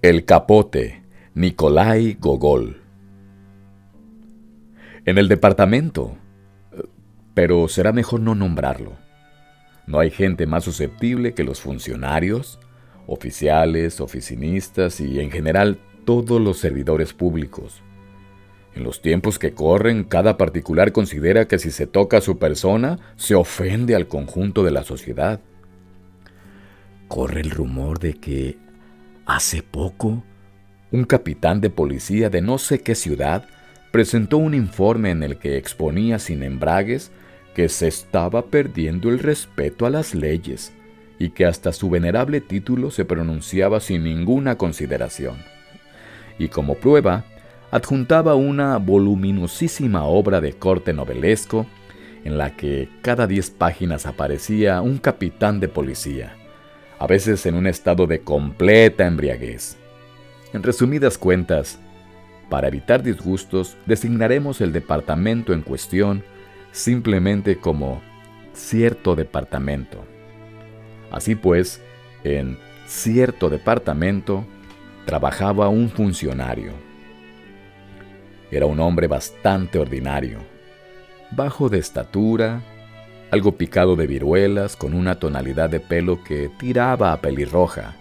El Capote, Nikolai Gogol. En el departamento, pero será mejor no nombrarlo. No hay gente más susceptible que los funcionarios, oficiales, oficinistas y en general todos los servidores públicos. En los tiempos que corren, cada particular considera que si se toca a su persona, se ofende al conjunto de la sociedad. Corre el rumor de que hace poco, un capitán de policía de no sé qué ciudad presentó un informe en el que exponía sin embragues que se estaba perdiendo el respeto a las leyes y que hasta su venerable título se pronunciaba sin ninguna consideración. Y como prueba, adjuntaba una voluminosísima obra de corte novelesco en la que cada 10 páginas aparecía un capitán de policía, a veces en un estado de completa embriaguez. En resumidas cuentas, para evitar disgustos, designaremos el departamento en cuestión simplemente como cierto departamento. Así pues, en cierto departamento trabajaba un funcionario. Era un hombre bastante ordinario, bajo de estatura, algo picado de viruelas, con una tonalidad de pelo que tiraba a pelirroja,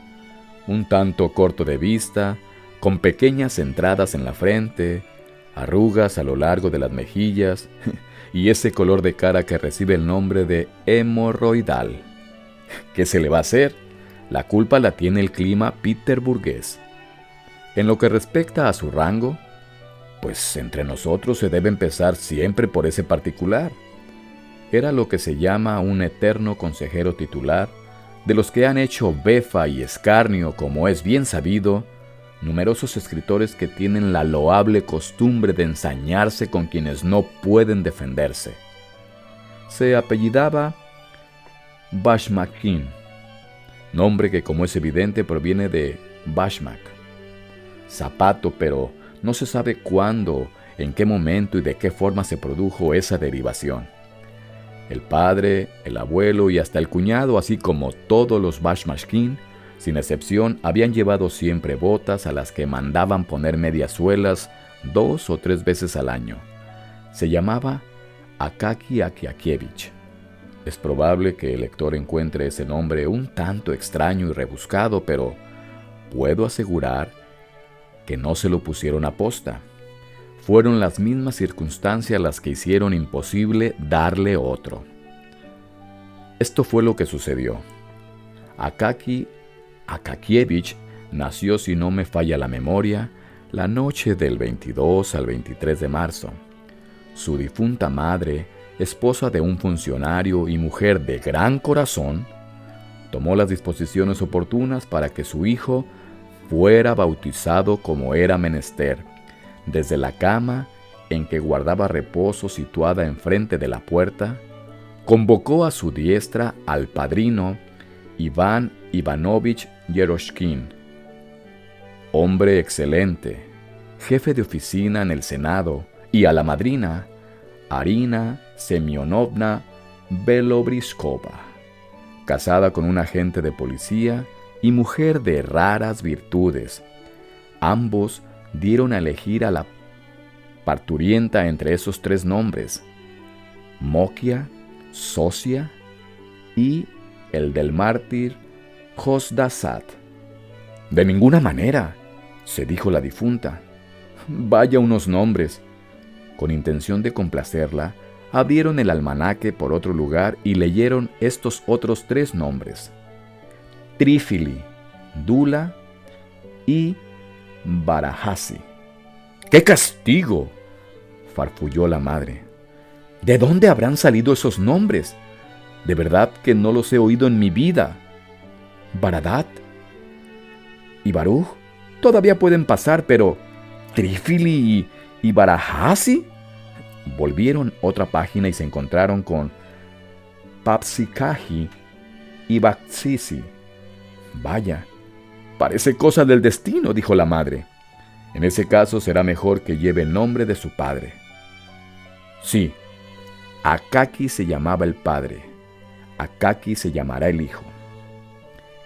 un tanto corto de vista, con pequeñas entradas en la frente, arrugas a lo largo de las mejillas y ese color de cara que recibe el nombre de hemorroidal. ¿Qué se le va a hacer? La culpa la tiene el clima peterburgués. En lo que respecta a su rango, pues entre nosotros se debe empezar siempre por ese particular. Era lo que se llama un eterno consejero titular, de los que han hecho befa y escarnio, como es bien sabido, numerosos escritores que tienen la loable costumbre de ensañarse con quienes no pueden defenderse. Se apellidaba Bashmakin, nombre que, como es evidente, proviene de Bashmak, zapato, pero no se sabe cuándo, en qué momento y de qué forma se produjo esa derivación. El padre, el abuelo y hasta el cuñado, así como todos los Bashmashkin, sin excepción, habían llevado siempre botas a las que mandaban poner mediasuelas 2 o 3 veces al año. Se llamaba Akaki Akiakievich. Es probable que el lector encuentre ese nombre un tanto extraño y rebuscado, pero puedo asegurar que no se lo pusieron aposta. Fueron las mismas circunstancias las que hicieron imposible darle otro. Esto fue lo que sucedió. Akaki Akakievich nació, si no me falla la memoria, la noche del 22 al 23 de marzo. Su difunta madre, esposa de un funcionario y mujer de gran corazón, tomó las disposiciones oportunas para que su hijo fuera bautizado como era menester, desde la cama en que guardaba reposo situada enfrente de la puerta. Convocó a su diestra al padrino Iván Ivanovich Yeroshkin, hombre excelente, jefe de oficina en el Senado, y a la madrina Arina Semyonovna Belobriskova, casada con un agente de policía y mujer de raras virtudes. Ambos dieron a elegir a la parturienta entre esos 3 nombres: Mokia, Socia y el del mártir Josdasat. «De ninguna manera», se dijo la difunta. «Vaya unos nombres». Con intención de complacerla, abrieron el almanaque por otro lugar y leyeron estos otros 3 nombres: Trífili, Dula y Barajasi. «¡Qué castigo!», farfulló la madre. «¿De dónde habrán salido esos nombres? De verdad que no los he oído en mi vida. Baradat y Baruch todavía pueden pasar, pero Trífili y Barajasi». Volvieron otra página y se encontraron con Papsikaji y Baksisi. «Vaya, parece cosa del destino», dijo la madre. «En ese caso será mejor que lleve el nombre de su padre». Sí, Akaki se llamaba el padre, Akaki se llamará el hijo.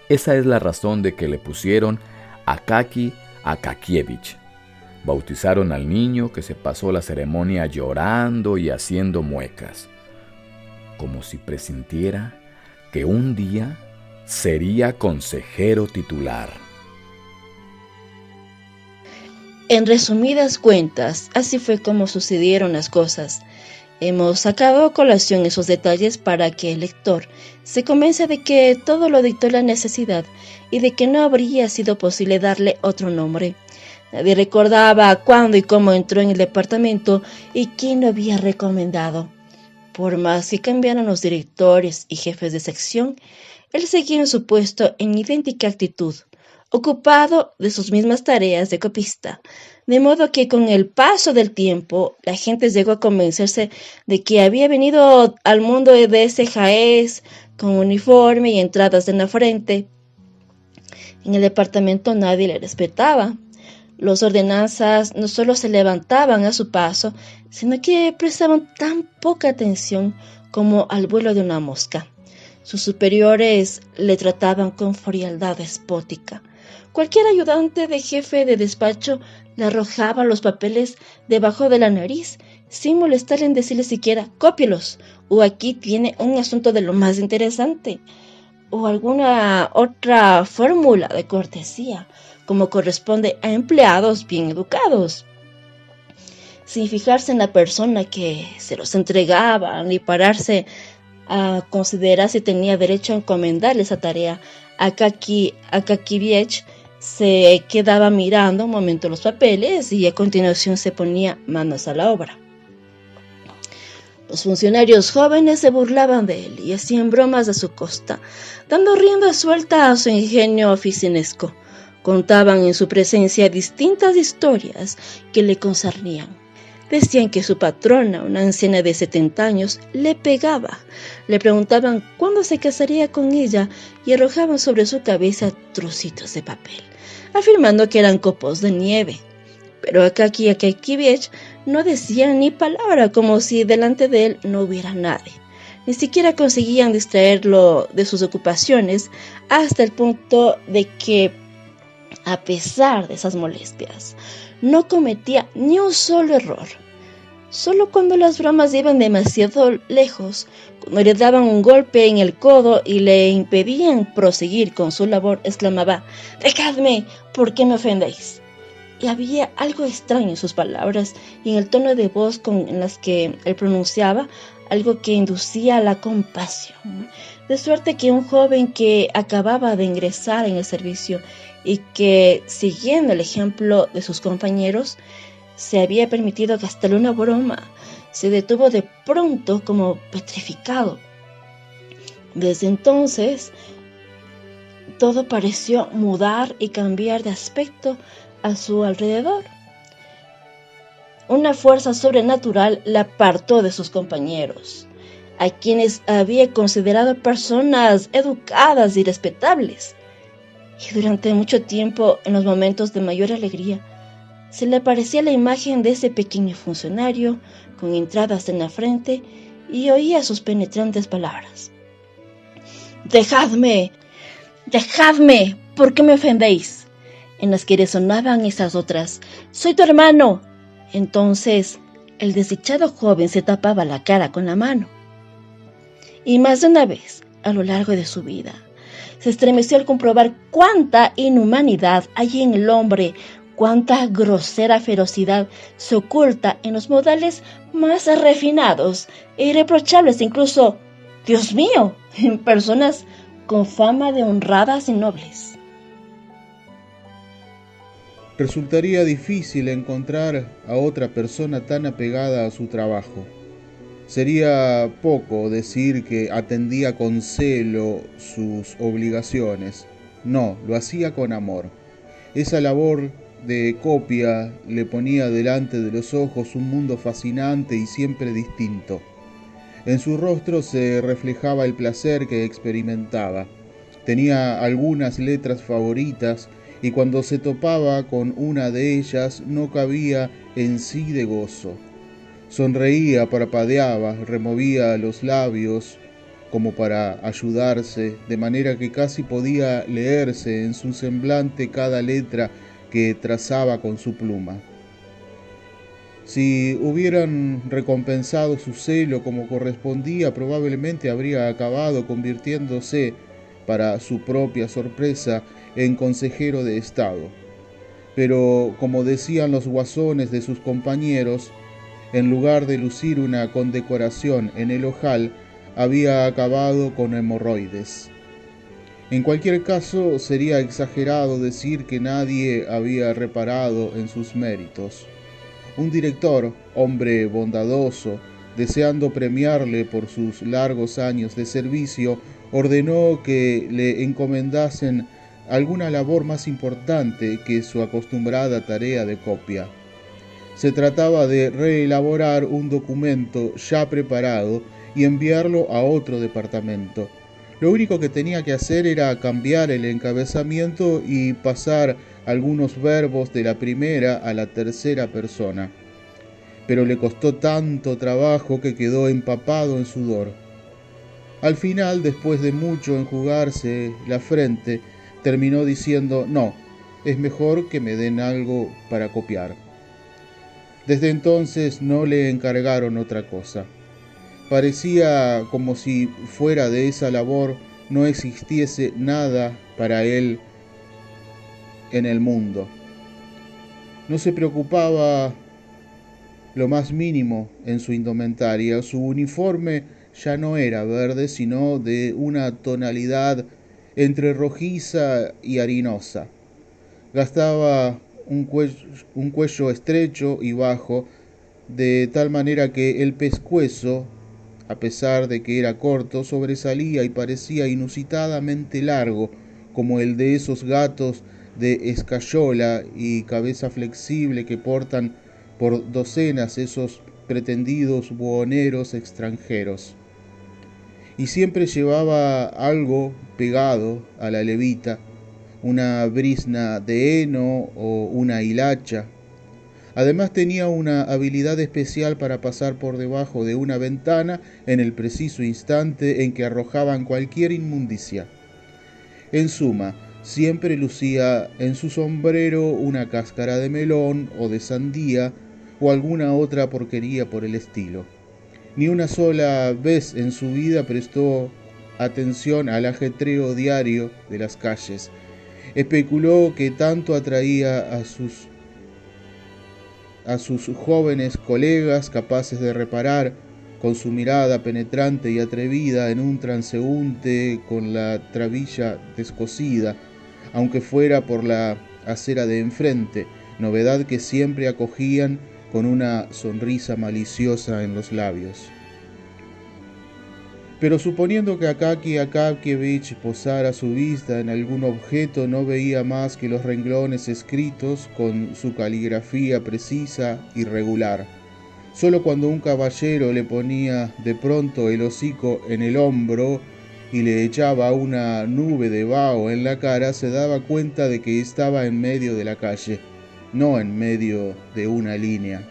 Esa es la razón de que le pusieron Akaki Akakievich. Bautizaron al niño, que se pasó la ceremonia llorando y haciendo muecas, como si presintiera que un día sería consejero titular. En resumidas cuentas, así fue como sucedieron las cosas. Hemos sacado a colación esos detalles para que el lector se convenza de que todo lo dictó la necesidad y de que no habría sido posible darle otro nombre. Nadie recordaba cuándo y cómo entró en el departamento y quién lo había recomendado. Por más que cambiaran los directores y jefes de sección, él seguía en su puesto en idéntica actitud, ocupado de sus mismas tareas de copista, de modo que con el paso del tiempo la gente llegó a convencerse de que había venido al mundo de ese jaez con uniforme y entradas en la frente. En el departamento nadie le respetaba. Los ordenanzas no solo se levantaban a su paso, sino que prestaban tan poca atención como al vuelo de una mosca. Sus superiores le trataban con frialdad despótica. Cualquier ayudante de jefe de despacho le arrojaba los papeles debajo de la nariz, sin molestar en decirle siquiera «cópielos» o «aquí tiene un asunto de lo más interesante» o alguna otra fórmula de cortesía, como corresponde a empleados bien educados. Sin fijarse en la persona que se los entregaba, ni pararse a considerar si tenía derecho a encomendarle esa tarea, Akakievich se quedaba mirando un momento los papeles y a continuación se ponía manos a la obra. Los funcionarios jóvenes se burlaban de él y hacían bromas a su costa, dando rienda suelta a su ingenio oficinesco. Contaban en su presencia distintas historias que le concernían. Decían que su patrona, una anciana de 70 años, le pegaba. Le preguntaban cuándo se casaría con ella y arrojaban sobre su cabeza trocitos de papel, afirmando que eran copos de nieve. Pero Akaki Akakievich no decía ni palabra, como si delante de él no hubiera nadie. Ni siquiera conseguían distraerlo de sus ocupaciones, hasta el punto de que, a pesar de esas molestias, no cometía ni un solo error. Solo cuando las bromas iban demasiado lejos, cuando le daban un golpe en el codo y le impedían proseguir con su labor, exclamaba: «¡Dejadme! ¿Por qué me ofendéis?». Y había algo extraño en sus palabras y en el tono de voz en las que él pronunciaba, algo que inducía a la compasión. De suerte que un joven que acababa de ingresar en el servicio y que, siguiendo el ejemplo de sus compañeros, se había permitido gastarle una broma, se detuvo de pronto como petrificado. Desde entonces, todo pareció mudar y cambiar de aspecto a su alrededor. Una fuerza sobrenatural la apartó de sus compañeros, a quienes había considerado personas educadas y respetables. Y durante mucho tiempo, en los momentos de mayor alegría, se le aparecía la imagen de ese pequeño funcionario con entradas en la frente y oía sus penetrantes palabras: «¡Dejadme! ¡Dejadme! ¿Por qué me ofendéis?», en las que resonaban esas otras: «¡Soy tu hermano!». Entonces el desdichado joven se tapaba la cara con la mano. Y más de una vez, a lo largo de su vida, se estremeció al comprobar cuánta inhumanidad hay en el hombre, cuánta grosera ferocidad se oculta en los modales más refinados e irreprochables, incluso, Dios mío, en personas con fama de honradas y nobles. Resultaría difícil encontrar a otra persona tan apegada a su trabajo. Sería poco decir que atendía con celo sus obligaciones. No, lo hacía con amor. Esa labor de copia le ponía delante de los ojos un mundo fascinante y siempre distinto. En su rostro se reflejaba el placer que experimentaba. Tenía algunas letras favoritas y cuando se topaba con una de ellas no cabía en sí de gozo. Sonreía, parpadeaba, removía los labios como para ayudarse, de manera que casi podía leerse en su semblante cada letra que trazaba con su pluma. Si hubieran recompensado su celo como correspondía, probablemente habría acabado convirtiéndose, para su propia sorpresa, en consejero de Estado. Pero, como decían los guasones de sus compañeros, en lugar de lucir una condecoración en el ojal, había acabado con hemorroides. En cualquier caso, sería exagerado decir que nadie había reparado en sus méritos. Un director, hombre bondadoso, deseando premiarle por sus largos años de servicio, ordenó que le encomendasen alguna labor más importante que su acostumbrada tarea de copia. Se trataba de reelaborar un documento ya preparado y enviarlo a otro departamento. Lo único que tenía que hacer era cambiar el encabezamiento y pasar algunos verbos de la primera a la tercera persona. Pero le costó tanto trabajo que quedó empapado en sudor. Al final, después de mucho enjugarse la frente, terminó diciendo: no, es mejor que me den algo para copiar. Desde entonces no le encargaron otra cosa. Parecía como si fuera de esa labor no existiese nada para él en el mundo. No se preocupaba lo más mínimo en su indumentaria. Su uniforme ya no era verde, sino de una tonalidad entre rojiza y harinosa. Gastaba un cuello estrecho y bajo, de tal manera que el pescuezo, a pesar de que era corto, sobresalía y parecía inusitadamente largo, como el de esos gatos de escayola y cabeza flexible que portan por docenas esos pretendidos buhoneros extranjeros. Y siempre llevaba algo pegado a la levita, una brizna de heno o una hilacha. Además tenía una habilidad especial para pasar por debajo de una ventana en el preciso instante en que arrojaban cualquier inmundicia. En suma, siempre lucía en su sombrero una cáscara de melón o de sandía o alguna otra porquería por el estilo. Ni una sola vez en su vida prestó atención al ajetreo diario de las calles. Especuló que tanto atraía a sus jóvenes colegas capaces de reparar con su mirada penetrante y atrevida en un transeúnte con la trabilla descosida, aunque fuera por la acera de enfrente, novedad que siempre acogían con una sonrisa maliciosa en los labios. Pero suponiendo que Akaki Akakíevich posara su vista en algún objeto, no veía más que los renglones escritos con su caligrafía precisa y regular. Solo cuando un caballero le ponía de pronto el hocico en el hombro y le echaba una nube de vaho en la cara, se daba cuenta de que estaba en medio de la calle, no en medio de una línea.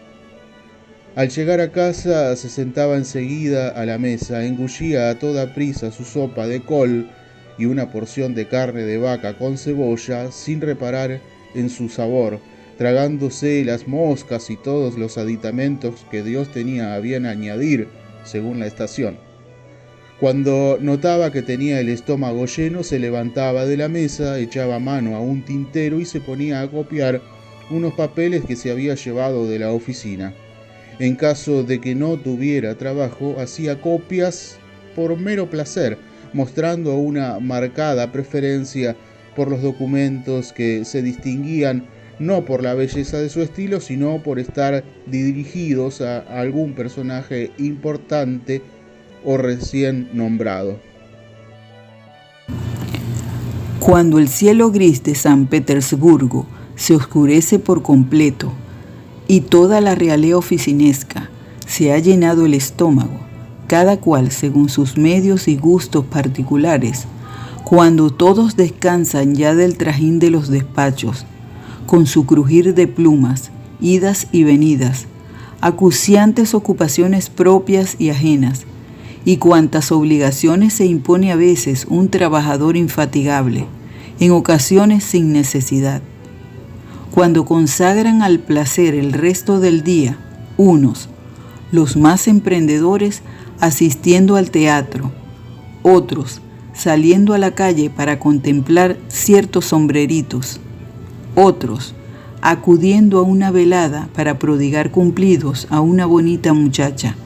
Al llegar a casa se sentaba enseguida a la mesa, engullía a toda prisa su sopa de col y una porción de carne de vaca con cebolla, sin reparar en su sabor, tragándose las moscas y todos los aditamentos que Dios tenía a bien añadir según la estación. Cuando notaba que tenía el estómago lleno, se levantaba de la mesa, echaba mano a un tintero y se ponía a copiar unos papeles que se había llevado de la oficina. En caso de que no tuviera trabajo, hacía copias por mero placer, mostrando una marcada preferencia por los documentos que se distinguían no por la belleza de su estilo, sino por estar dirigidos a algún personaje importante o recién nombrado. Cuando el cielo gris de San Petersburgo se oscurece por completo y toda la realea oficinesca se ha llenado el estómago, cada cual según sus medios y gustos particulares, cuando todos descansan ya del trajín de los despachos, con su crujir de plumas, idas y venidas, acuciantes ocupaciones propias y ajenas, y cuantas obligaciones se impone a veces un trabajador infatigable, en ocasiones sin necesidad. Cuando consagran al placer el resto del día, unos, los más emprendedores, asistiendo al teatro, otros, saliendo a la calle para contemplar ciertos sombreritos, otros, acudiendo a una velada para prodigar cumplidos a una bonita muchacha,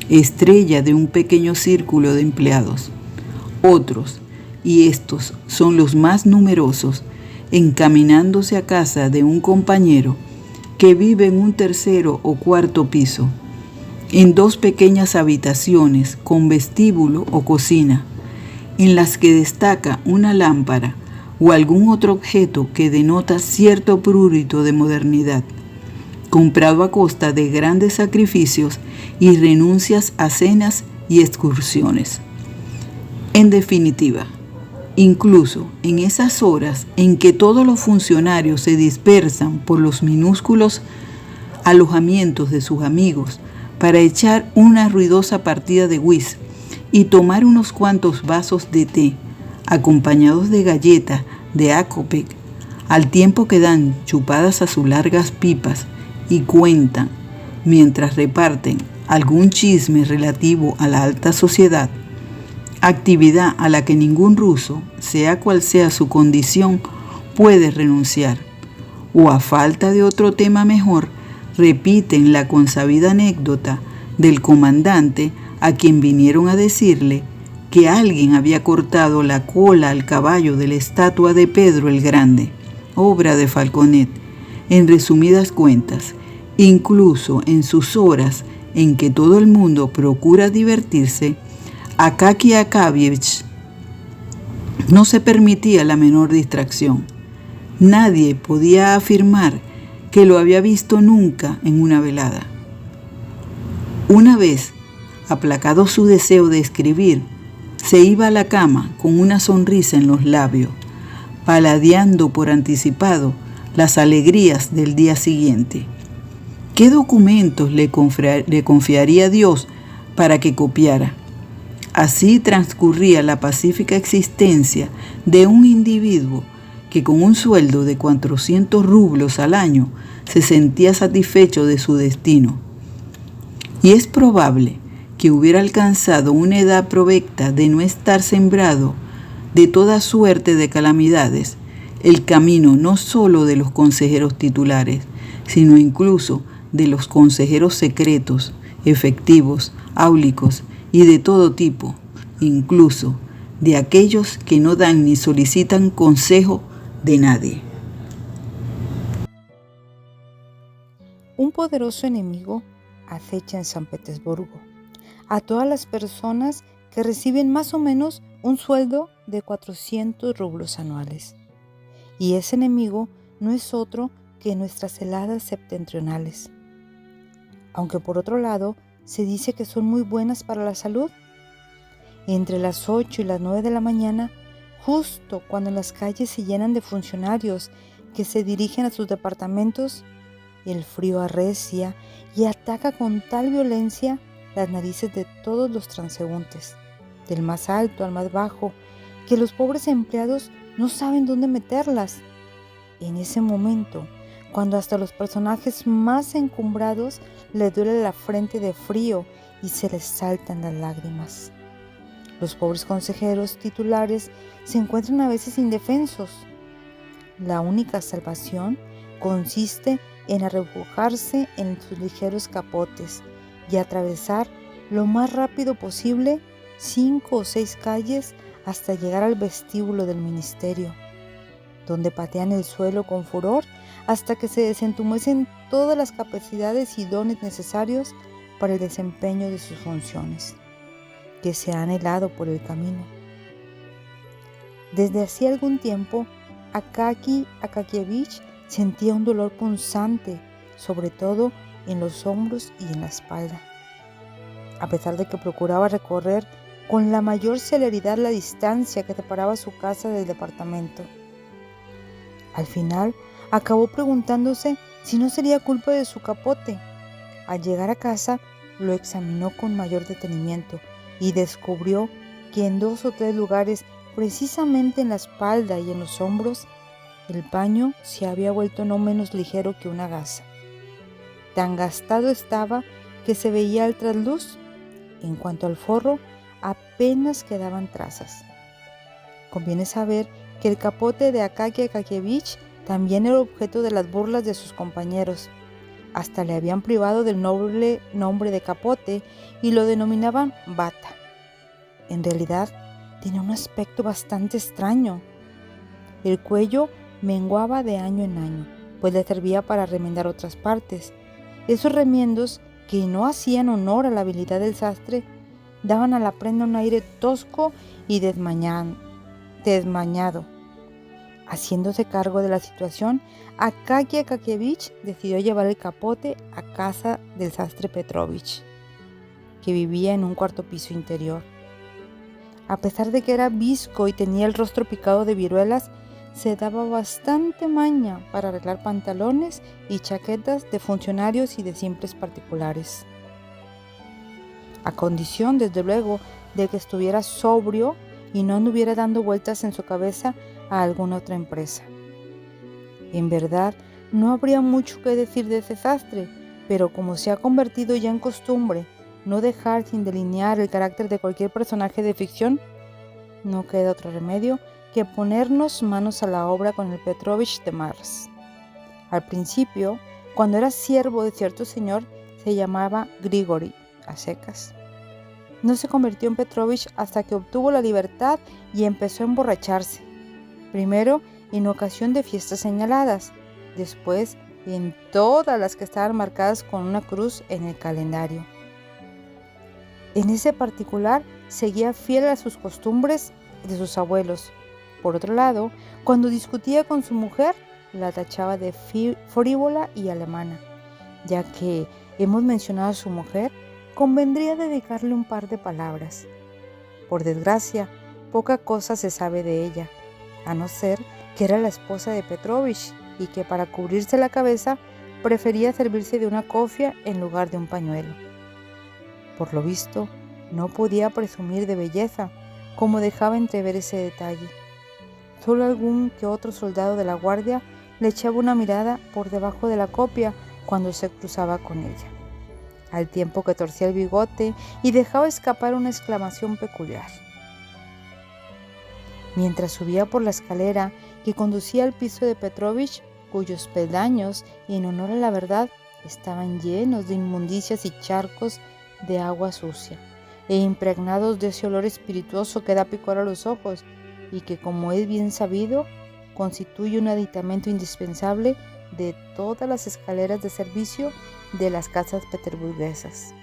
estrella de un pequeño círculo de empleados, otros, y estos son los más numerosos, encaminándose a casa de un compañero que vive en un tercero o cuarto piso, en dos pequeñas habitaciones con vestíbulo o cocina, en las que destaca una lámpara o algún otro objeto que denota cierto prurito de modernidad, comprado a costa de grandes sacrificios y renuncias a cenas y excursiones. En definitiva, incluso en esas horas en que todos los funcionarios se dispersan por los minúsculos alojamientos de sus amigos para echar una ruidosa partida de whist y tomar unos cuantos vasos de té, acompañados de galletas de Acopec, al tiempo que dan chupadas a sus largas pipas y cuentan, mientras reparten algún chisme relativo a la alta sociedad, actividad a la que ningún ruso, sea cual sea su condición, puede renunciar, o a falta de otro tema mejor, repiten la consabida anécdota del comandante a quien vinieron a decirle que alguien había cortado la cola al caballo de la estatua de Pedro el Grande, obra de Falconet. En resumidas cuentas, incluso en sus horas en que todo el mundo procura divertirse, Akaki Akakievich no se permitía la menor distracción. Nadie podía afirmar que lo había visto nunca en una velada. Una vez, aplacado su deseo de escribir, se iba a la cama con una sonrisa en los labios, paladeando por anticipado las alegrías del día siguiente. ¿Qué documentos le confiaría Dios para que copiara? Así transcurría la pacífica existencia de un individuo que con un sueldo de 400 rublos al año se sentía satisfecho de su destino. Y es probable que hubiera alcanzado una edad provecta de no estar sembrado de toda suerte de calamidades, el camino no solo de los consejeros titulares, sino incluso de los consejeros secretos, efectivos, áulicos y de todo tipo, incluso de aquellos que no dan ni solicitan consejo de nadie. Un poderoso enemigo acecha en San Petersburgo a todas las personas que reciben más o menos un sueldo de 400 rublos anuales. Y ese enemigo no es otro que nuestras heladas septentrionales. Aunque por otro lado se dice que son muy buenas para la salud. Entre las 8 y las 9 de la mañana, justo cuando las calles se llenan de funcionarios que se dirigen a sus departamentos, el frío arrecia y ataca con tal violencia las narices de todos los transeúntes, del más alto al más bajo, que los pobres empleados no saben dónde meterlas. En ese momento, cuando hasta los personajes más encumbrados les duele la frente de frío y se les saltan las lágrimas. Los pobres consejeros titulares se encuentran a veces indefensos. La única salvación consiste en arrebujarse en sus ligeros capotes y atravesar lo más rápido posible 5 o 6 calles hasta llegar al vestíbulo del ministerio, donde patean el suelo con furor hasta que se desentumecen todas las capacidades y dones necesarios para el desempeño de sus funciones, que se han helado por el camino. Desde hacía algún tiempo, Akaki Akakievich sentía un dolor punzante, sobre todo en los hombros y en la espalda. A pesar de que procuraba recorrer con la mayor celeridad la distancia que separaba su casa del departamento. Al final, acabó preguntándose si no sería culpa de su capote. Al llegar a casa, lo examinó con mayor detenimiento, y descubrió que en 2 o 3 lugares, precisamente en la espalda y en los hombros, el paño se había vuelto no menos ligero que una gasa. Tan gastado estaba que se veía al trasluz. En cuanto al forro, apenas quedaban trazas. Conviene saber que el capote de Akaky Akakíevich también era objeto de las burlas de sus compañeros. Hasta le habían privado del noble nombre de capote y lo denominaban bata. En realidad, tenía un aspecto bastante extraño. El cuello menguaba de año en año, pues le servía para remendar otras partes. Esos remiendos, que no hacían honor a la habilidad del sastre, daban a la prenda un aire tosco y desmañado. Haciéndose cargo de la situación, Akaky Akakíevich decidió llevar el capote a casa del sastre Petrovich, que vivía en un 4º piso interior. A pesar de que era bizco y tenía el rostro picado de viruelas, se daba bastante maña para arreglar pantalones y chaquetas de funcionarios y de simples particulares. A condición, desde luego, de que estuviera sobrio y no anduviera dando vueltas en su cabeza a alguna otra empresa. En verdad, no habría mucho que decir de ese sastre, pero como se ha convertido ya en costumbre no dejar sin delinear el carácter de cualquier personaje de ficción, no queda otro remedio que ponernos manos a la obra con el Petrovich de Mars. Al principio, cuando era siervo de cierto señor, se llamaba Grigori, a secas. No se convirtió en Petrovich hasta que obtuvo la libertad y empezó a emborracharse. Primero en ocasión de fiestas señaladas, después en todas las que estaban marcadas con una cruz en el calendario. En ese particular seguía fiel a sus costumbres de sus abuelos. Por otro lado, cuando discutía con su mujer, la tachaba de frívola y alemana. Ya que hemos mencionado a su mujer, convendría dedicarle un par de palabras. Por desgracia, poca cosa se sabe de ella, a no ser que era la esposa de Petrovich y que para cubrirse la cabeza prefería servirse de una cofia en lugar de un pañuelo. Por lo visto, no podía presumir de belleza, como dejaba entrever ese detalle. Solo algún que otro soldado de la guardia le echaba una mirada por debajo de la copia cuando se cruzaba con ella, al tiempo que torcía el bigote y dejaba escapar una exclamación peculiar. Mientras subía por la escalera que conducía al piso de Petrovich, cuyos peldaños, en honor a la verdad, estaban llenos de inmundicias y charcos de agua sucia, e impregnados de ese olor espirituoso que da picor a los ojos y que, como es bien sabido, constituye un aditamento indispensable de todas las escaleras de servicio de las casas peterburguesas.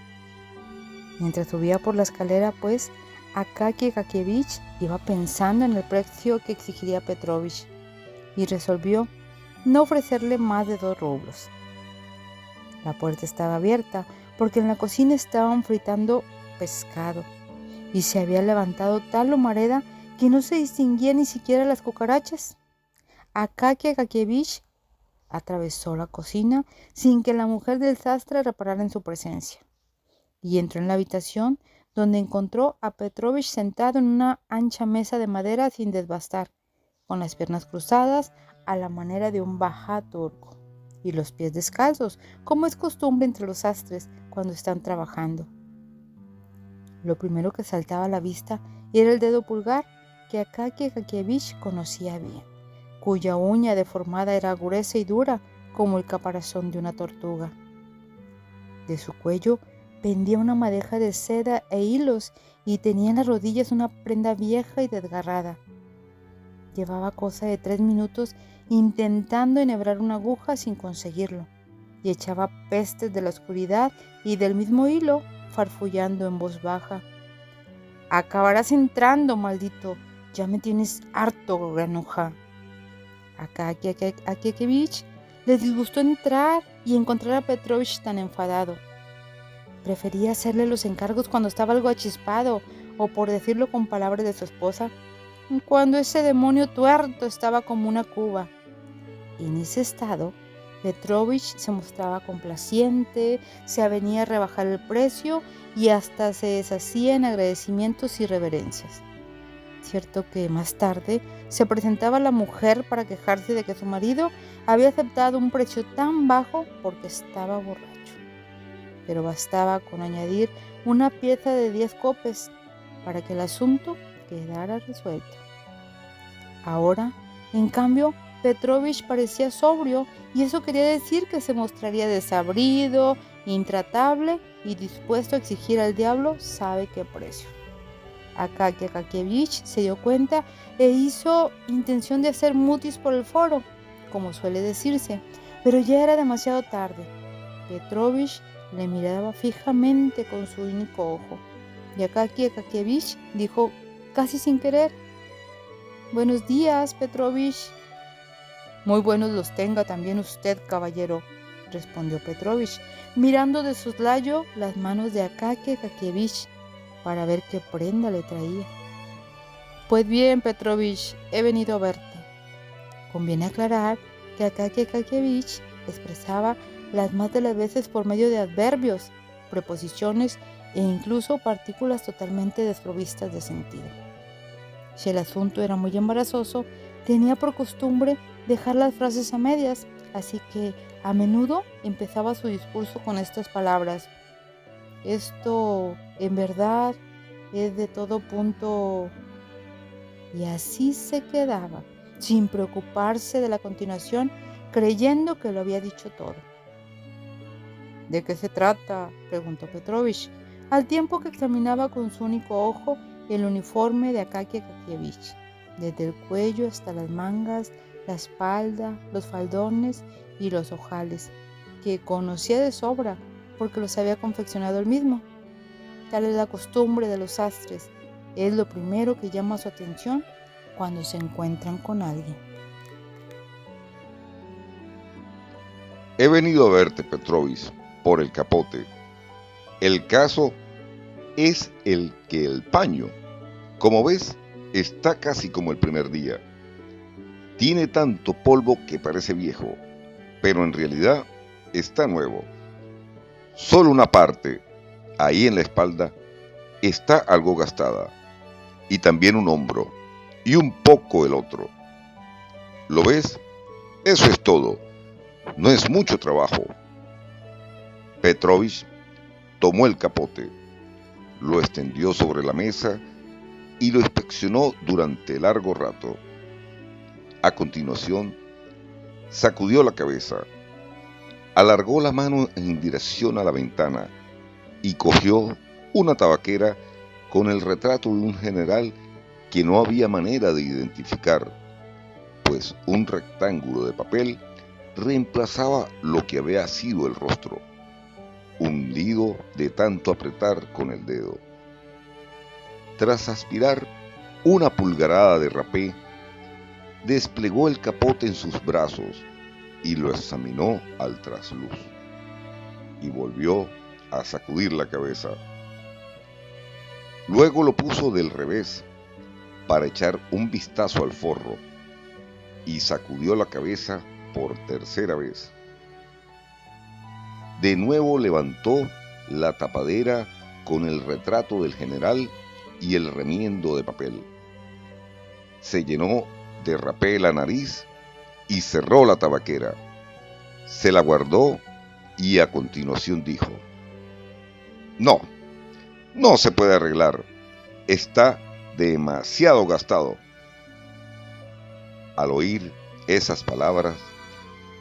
Mientras subía por la escalera, pues, Akaky Akakíevich iba pensando en el precio que exigiría Petrovich y resolvió no ofrecerle más de 2 rublos. La puerta estaba abierta porque en la cocina estaban fritando pescado y se había levantado tal humareda que no se distinguía ni siquiera las cucarachas. Akaky Akakíevich atravesó la cocina sin que la mujer del sastre reparara en su presencia y entró en la habitación, donde encontró a Petrovich sentado en una ancha mesa de madera sin desbastar, con las piernas cruzadas a la manera de un bajá turco y los pies descalzos, como es costumbre entre los sastres cuando están trabajando. Lo primero que saltaba a la vista era el dedo pulgar, que Akaky Akakíevich conocía bien, cuya uña deformada era gruesa y dura como el caparazón de una tortuga. De su cuello pendía una madeja de seda e hilos y tenía en las rodillas una prenda vieja y desgarrada. Llevaba cosa de 3 minutos intentando enhebrar una aguja sin conseguirlo y echaba pestes de la oscuridad y del mismo hilo, farfullando en voz baja: «Acabarás entrando, maldito, ya me tienes harto, granuja». Akaky Akakíevich le disgustó entrar y encontrar a Petrovich tan enfadado. Prefería hacerle los encargos cuando estaba algo achispado, o por decirlo con palabras de su esposa, cuando ese demonio tuerto estaba como una cuba. En ese estado, Petrovich se mostraba complaciente, se avenía a rebajar el precio y hasta se deshacía en agradecimientos y reverencias. Cierto que más tarde se presentaba la mujer para quejarse de que su marido había aceptado un precio tan bajo porque estaba borracho. Pero bastaba con añadir una pieza de 10 copes para que el asunto quedara resuelto. Ahora, en cambio, Petrovich parecía sobrio y eso quería decir que se mostraría desabrido, intratable y dispuesto a exigir al diablo sabe qué precio. Akaki Akakievich se dio cuenta e hizo intención de hacer mutis por el foro, como suele decirse, pero ya era demasiado tarde. Petrovich le miraba fijamente con su único ojo y Akaki Akakievich dijo casi sin querer: «Buenos días, Petrovich». «Muy buenos los tenga también usted, caballero», respondió Petrovich, mirando de soslayo las manos de Akaki Akakievich para ver qué prenda le traía. «Pues bien, Petrovich, he venido a verte». Conviene aclarar que Akaki Akakievich expresaba las más de las veces por medio de adverbios, preposiciones e incluso partículas totalmente desprovistas de sentido. Si el asunto era muy embarazoso, tenía por costumbre dejar las frases a medias, así que a menudo empezaba su discurso con estas palabras: «Esto, en verdad, es de todo punto», y así se quedaba, sin preocuparse de la continuación, creyendo que lo había dicho todo. «¿De qué se trata?», preguntó Petrovich, al tiempo que examinaba con su único ojo el uniforme de Akaki Akakievich, desde el cuello hasta las mangas, la espalda, los faldones y los ojales, que conocía de sobra porque los había confeccionado él mismo. Tal es la costumbre de los sastres, es lo primero que llama su atención cuando se encuentran con alguien. He venido a verte, Petrovich, por el capote. El caso es el que el paño, como ves, está casi como el primer día. Tiene tanto polvo que parece viejo, pero en realidad está nuevo. Solo una parte, ahí en la espalda, está algo gastada, y también un hombro, y un poco el otro. ¿Lo ves? Eso es todo. No es mucho trabajo. Petrovich tomó el capote, lo extendió sobre la mesa y lo inspeccionó durante largo rato. A continuación, sacudió la cabeza, alargó la mano en dirección a la ventana y cogió una tabaquera con el retrato de un general que no había manera de identificar, pues un rectángulo de papel reemplazaba lo que había sido el rostro, hundido de tanto apretar con el dedo. Tras aspirar una pulgarada de rapé, desplegó el capote en sus brazos y lo examinó al trasluz, y volvió a sacudir la cabeza. Luego lo puso del revés para echar un vistazo al forro y sacudió la cabeza por tercera vez. De nuevo levantó la tapadera con el retrato del general y el remiendo de papel. Se llenó de rapé la nariz y cerró la tabaquera. Se la guardó y a continuación dijo: No se puede arreglar. Está demasiado gastado. Al oír esas palabras,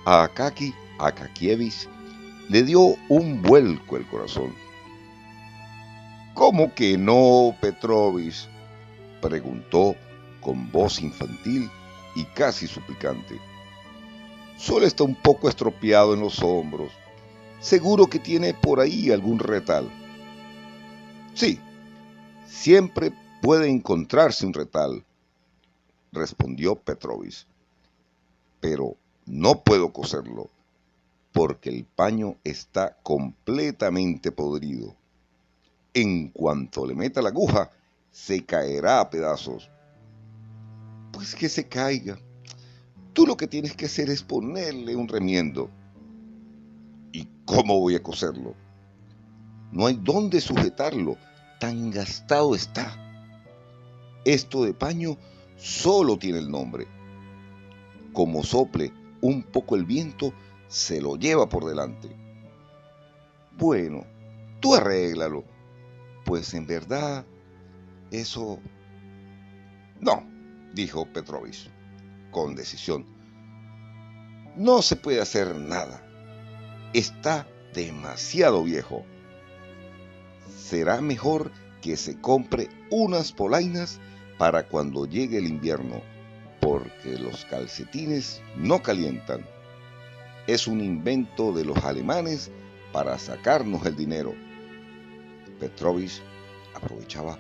a Akaki Akakievich le dio un vuelco el corazón. ¿Cómo que no, Petrovich?, preguntó con voz infantil y casi suplicante. Solo está un poco estropeado en los hombros. Seguro que tiene por ahí algún retal. Sí, siempre puede encontrarse un retal, respondió Petrovich. Pero no puedo coserlo, porque el paño está completamente podrido. En cuanto le meta la aguja, se caerá a pedazos. Pues que se caiga. Tú lo que tienes que hacer es ponerle un remiendo. ¿Y cómo voy a coserlo? No hay dónde sujetarlo, tan gastado está. Esto de paño solo tiene el nombre. Como sople un poco el viento, se lo lleva por delante. Bueno, tú arréglalo, pues en verdad eso... No, dijo Petrovich con decisión. No se puede hacer nada. Está demasiado viejo. Será mejor que se compre unas polainas para cuando llegue el invierno, porque los calcetines no calientan. Es un invento de los alemanes para sacarnos el dinero. Petrovich aprovechaba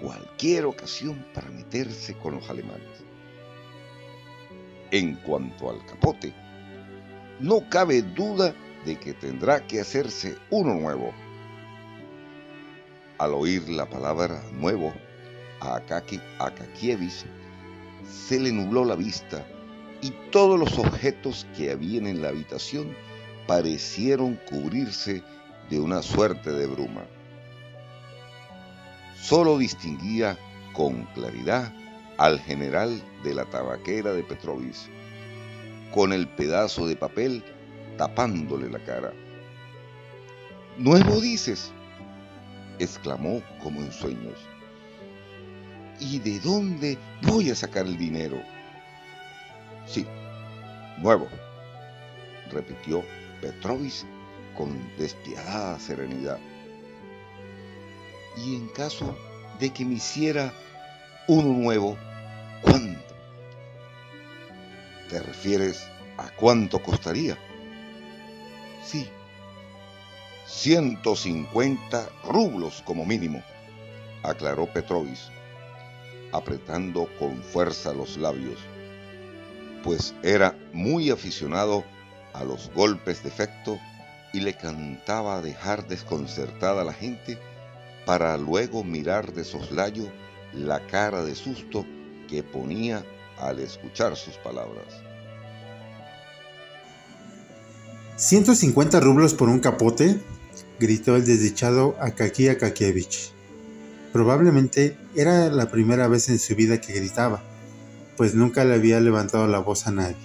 cualquier ocasión para meterse con los alemanes. En cuanto al capote, no cabe duda de que tendrá que hacerse uno nuevo. Al oír la palabra nuevo, a Akakievich se le nubló la vista y todos los objetos que habían en la habitación parecieron cubrirse de una suerte de bruma. Solo distinguía con claridad al general de la tabaquera de Petrovich, con el pedazo de papel tapándole la cara. «¿Nuevo dices?», exclamó como en sueños. «¿Y de dónde voy a sacar el dinero?». «Sí, nuevo», repitió Petrovich con despiadada serenidad. «Y en caso de que me hiciera uno nuevo, ¿cuánto?». «¿Te refieres a cuánto costaría?». «Sí, 150 rublos como mínimo», aclaró Petrovich, apretando con fuerza los labios, pues era muy aficionado a los golpes de efecto y le encantaba dejar desconcertada a la gente para luego mirar de soslayo la cara de susto que ponía al escuchar sus palabras. ¿150 rublos por un capote?, gritó el desdichado Akaki Akakievich. Probablemente era la primera vez en su vida que gritaba, pues nunca le había levantado la voz a nadie.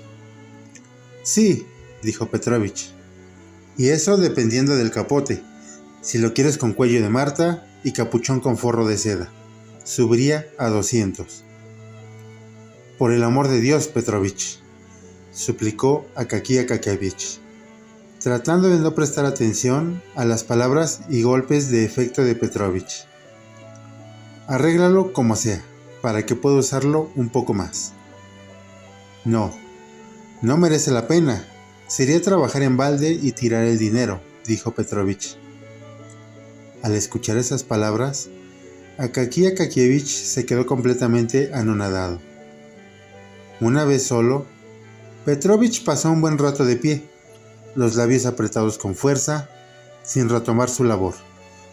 «Sí», dijo Petrovich, «y eso dependiendo del capote. Si lo quieres con cuello de Marta y capuchón con forro de seda, subiría a 200. «Por el amor de Dios, Petrovich», suplicó Akaki Akakievich, tratando de no prestar atención a las palabras y golpes de efecto de Petrovich. «Arréglalo como sea, para que pueda usarlo un poco más». «No merece la pena. Sería trabajar en balde y tirar el dinero», dijo Petrovich. Al escuchar esas palabras, Akaki Akakievich se quedó completamente anonadado. Una vez solo, Petrovich pasó un buen rato de pie, los labios apretados con fuerza, sin retomar su labor,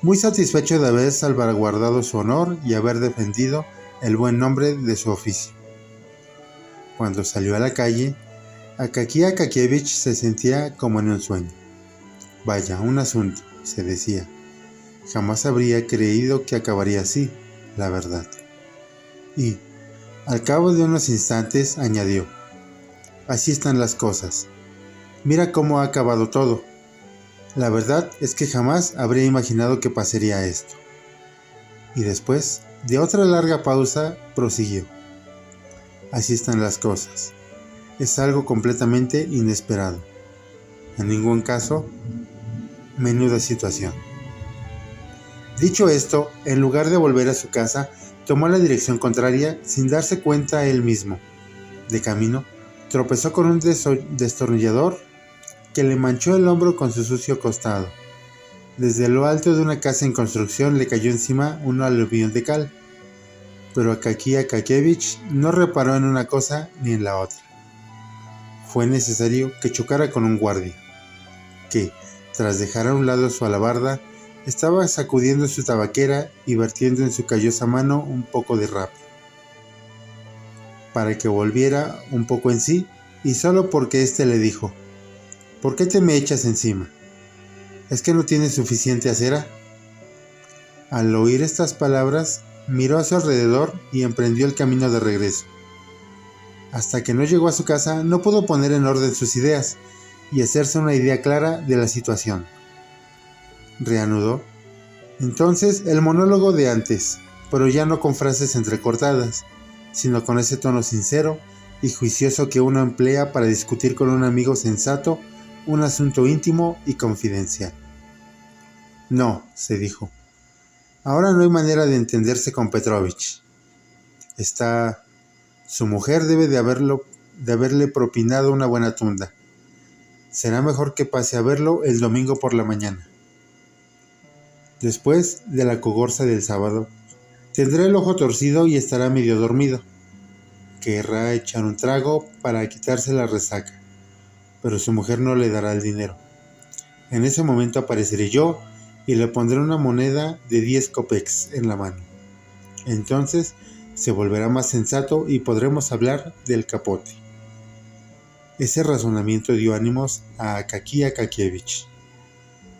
muy satisfecho de haber salvaguardado su honor y haber defendido el buen nombre de su oficio. Cuando salió a la calle, Akaki Akakievich se sentía como en un sueño. «Vaya, un asunto», se decía. «Jamás habría creído que acabaría así, la verdad». Y, al cabo de unos instantes, añadió: «Así están las cosas. Mira cómo ha acabado todo. La verdad es que jamás habría imaginado que pasaría esto». Y después de otra larga pausa, prosiguió: «Así están las cosas. Es algo completamente inesperado. En ningún caso, menuda situación». Dicho esto, en lugar de volver a su casa, tomó la dirección contraria sin darse cuenta él mismo. De camino, tropezó con un destornillador que le manchó el hombro con su sucio costado. Desde lo alto de una casa en construcción le cayó encima un aluvión de cal, pero Akaki Akakievich no reparó en una cosa ni en la otra. Fue necesario que chocara con un guardia, que, tras dejar a un lado su alabarda, estaba sacudiendo su tabaquera y vertiendo en su callosa mano un poco de rape, para que volviera un poco en sí, y solo porque éste le dijo: ¿Por qué te me echas encima? ¿Es que no tienes suficiente acera? Al oír estas palabras, miró a su alrededor y emprendió el camino de regreso. Hasta que no llegó a su casa, no pudo poner en orden sus ideas y hacerse una idea clara de la situación. Reanudó entonces el monólogo de antes, pero ya no con frases entrecortadas, sino con ese tono sincero y juicioso que uno emplea para discutir con un amigo sensato un asunto íntimo y confidencial. No, se dijo. Ahora no hay manera de entenderse con Petrovich. Su mujer debe de haberle propinado una buena tunda. Será mejor que pase a verlo el domingo por la mañana. Después de la cogorza del sábado, tendrá el ojo torcido y estará medio dormido. Querrá echar un trago para quitarse la resaca, pero su mujer no le dará el dinero. En ese momento apareceré yo y le pondré una moneda de 10 kopecks en la mano. Entonces se volverá más sensato y podremos hablar del capote. Ese razonamiento dio ánimos a Akaky Akakievich.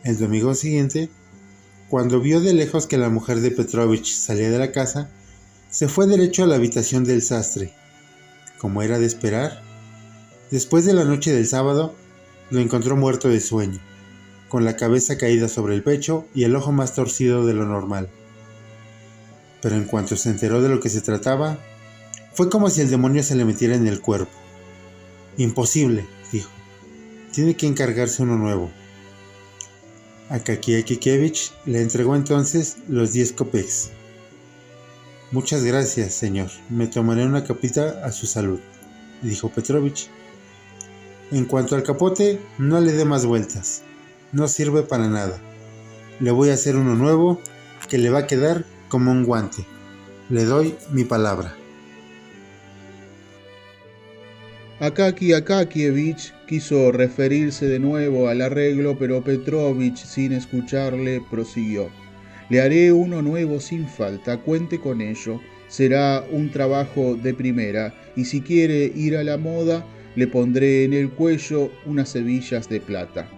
El domingo siguiente, cuando vio de lejos que la mujer de Petrovich salía de la casa, se fue derecho a la habitación del sastre. Como era de esperar, después de la noche del sábado, lo encontró muerto de sueño, con la cabeza caída sobre el pecho y el ojo más torcido de lo normal. Pero en cuanto se enteró de lo que se trataba, fue como si el demonio se le metiera en el cuerpo. Imposible, dijo. Tiene que encargarse uno nuevo. Akaky Akakievich le entregó entonces los 10 kopecks. Muchas gracias, señor. Me tomaré una copita a su salud, dijo Petrovich. En cuanto al capote, no le dé más vueltas. No sirve para nada. Le voy a hacer uno nuevo que le va a quedar como un guante. Le doy mi palabra. Akaky Akakievich quiso referirse de nuevo al arreglo, pero Petrovich, sin escucharle, prosiguió. Le haré uno nuevo sin falta, cuente con ello. Será un trabajo de primera, y si quiere ir a la moda, le pondré en el cuello unas hebillas de plata.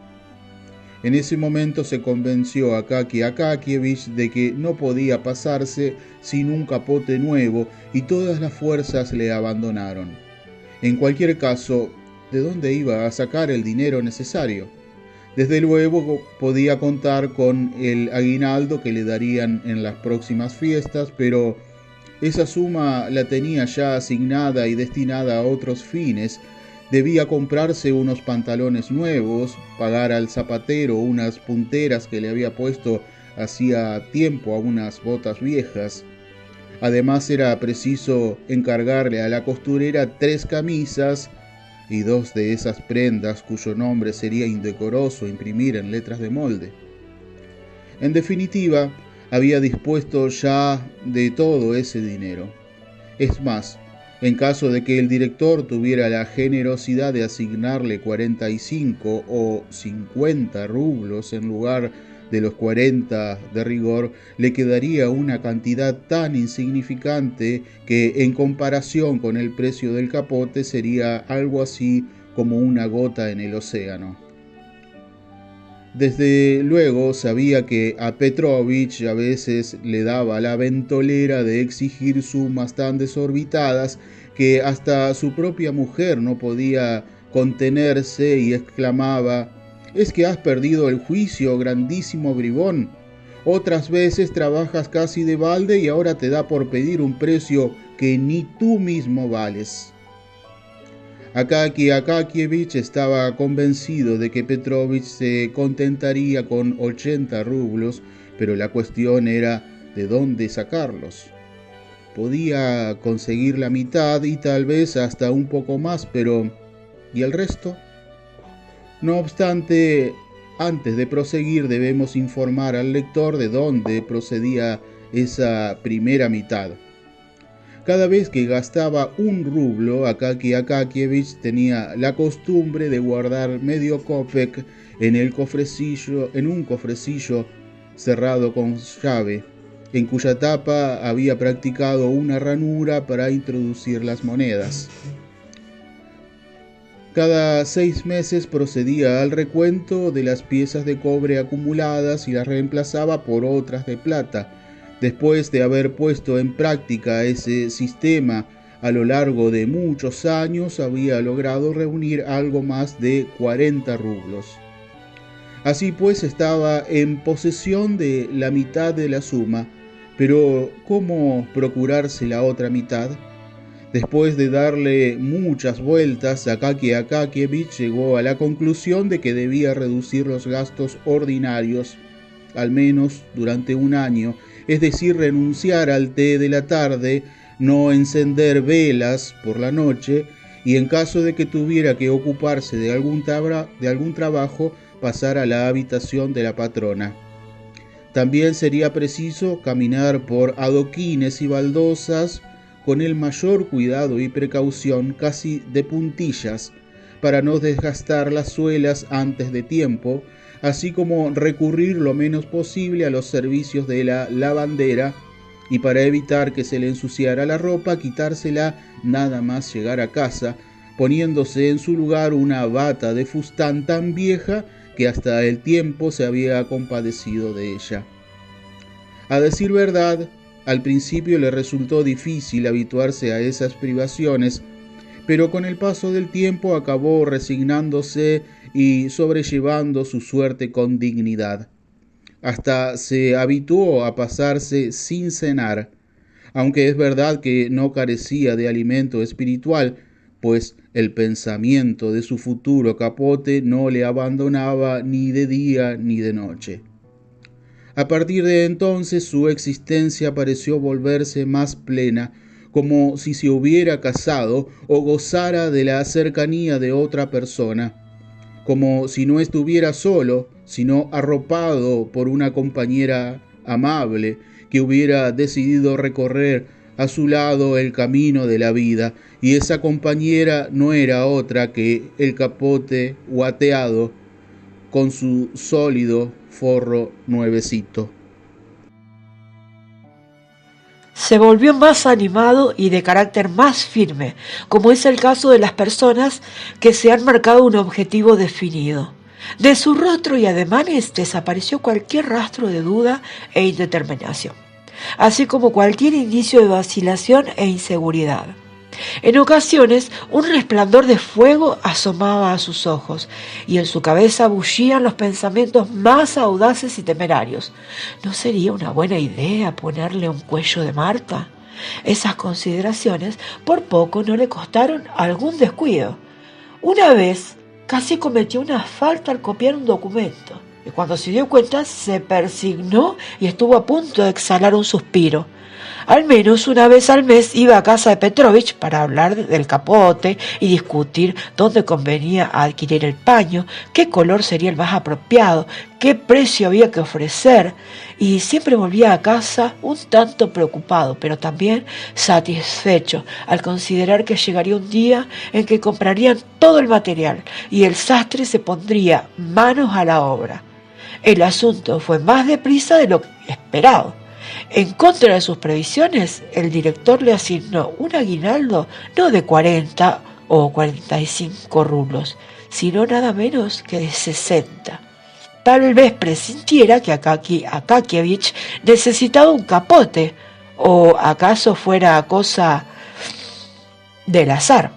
En ese momento se convenció Akaky Akakievich de que no podía pasarse sin un capote nuevo, y todas las fuerzas le abandonaron. En cualquier caso, ¿de dónde iba a sacar el dinero necesario? Desde luego podía contar con el aguinaldo que le darían en las próximas fiestas, pero esa suma la tenía ya asignada y destinada a otros fines. Debía comprarse unos pantalones nuevos, pagar al zapatero unas punteras que le había puesto hacía tiempo a unas botas viejas. Además era preciso encargarle a la costurera 3 camisas y 2 de esas prendas cuyo nombre sería indecoroso imprimir en letras de molde. En definitiva, había dispuesto ya de todo ese dinero. Es más, en caso de que el director tuviera la generosidad de asignarle 45 o 50 rublos en lugar de los 40 de rigor, le quedaría una cantidad tan insignificante que en comparación con el precio del capote sería algo así como una gota en el océano. Desde luego sabía que a Petrovich a veces le daba la ventolera de exigir sumas tan desorbitadas que hasta su propia mujer no podía contenerse y exclamaba: «¿Es que has perdido el juicio, grandísimo bribón? Otras veces trabajas casi de balde y ahora te da por pedir un precio que ni tú mismo vales». Akaky Akakievich estaba convencido de que Petrovich se contentaría con 80 rublos, pero la cuestión era de dónde sacarlos. Podía conseguir la mitad y tal vez hasta un poco más, pero ¿y el resto? No obstante, antes de proseguir debemos informar al lector de dónde procedía esa primera mitad. Cada vez que gastaba un rublo, Akaky Akakievich tenía la costumbre de guardar medio kopek en un cofrecillo cerrado con llave, en cuya tapa había practicado una ranura para introducir las monedas. Cada 6 meses procedía al recuento de las piezas de cobre acumuladas y las reemplazaba por otras de plata. Después de haber puesto en práctica ese sistema a lo largo de muchos años, había logrado reunir algo más de 40 rublos. Así pues, estaba en posesión de la mitad de la suma, pero ¿cómo procurarse la otra mitad? Después de darle muchas vueltas, Akaki Akakievich llegó a la conclusión de que debía reducir los gastos ordinarios, al menos durante un año, es decir, renunciar al té de la tarde, no encender velas por la noche y en caso de que tuviera que ocuparse de algún trabajo, pasar a la habitación de la patrona. También sería preciso caminar por adoquines y baldosas con el mayor cuidado y precaución, casi de puntillas, para no desgastar las suelas antes de tiempo, así como recurrir lo menos posible a los servicios de la lavandera y para evitar que se le ensuciara la ropa, quitársela nada más llegar a casa, poniéndose en su lugar una bata de fustán tan vieja que hasta el tiempo se había compadecido de ella. A decir verdad, al principio le resultó difícil habituarse a esas privaciones, pero con el paso del tiempo acabó resignándose y sobrellevando su suerte con dignidad. Hasta se habituó a pasarse sin cenar, aunque es verdad que no carecía de alimento espiritual, pues el pensamiento de su futuro capote no le abandonaba ni de día ni de noche. A partir de entonces su existencia pareció volverse más plena, como si se hubiera casado o gozara de la cercanía de otra persona, como si no estuviera solo, sino arropado por una compañera amable que hubiera decidido recorrer a su lado el camino de la vida, y esa compañera no era otra que el capote guateado con su sólido forro nuevecito. Se volvió más animado y de carácter más firme, como es el caso de las personas que se han marcado un objetivo definido. De su rostro y ademanes desapareció cualquier rastro de duda e indeterminación, así como cualquier indicio de vacilación e inseguridad. En ocasiones, un resplandor de fuego asomaba a sus ojos, y en su cabeza bullían los pensamientos más audaces y temerarios. ¿No sería una buena idea ponerle un cuello de Marta? Esas consideraciones por poco no le costaron algún descuido. Una vez casi cometió una falta al copiar un documento, y cuando se dio cuenta se persignó y estuvo a punto de exhalar un suspiro. Al menos una vez al mes iba a casa de Petrovich para hablar del capote y discutir dónde convenía adquirir el paño, qué color sería el más apropiado, qué precio había que ofrecer, y siempre volvía a casa un tanto preocupado, pero también satisfecho al considerar que llegaría un día en que comprarían todo el material y el sastre se pondría manos a la obra. El asunto fue más deprisa de lo esperado. En contra de sus previsiones, el director le asignó un aguinaldo no de 40 o 45 rublos, sino nada menos que de 60. Tal vez presintiera que Akaki Akakievich necesitaba un capote, o acaso fuera cosa del azar.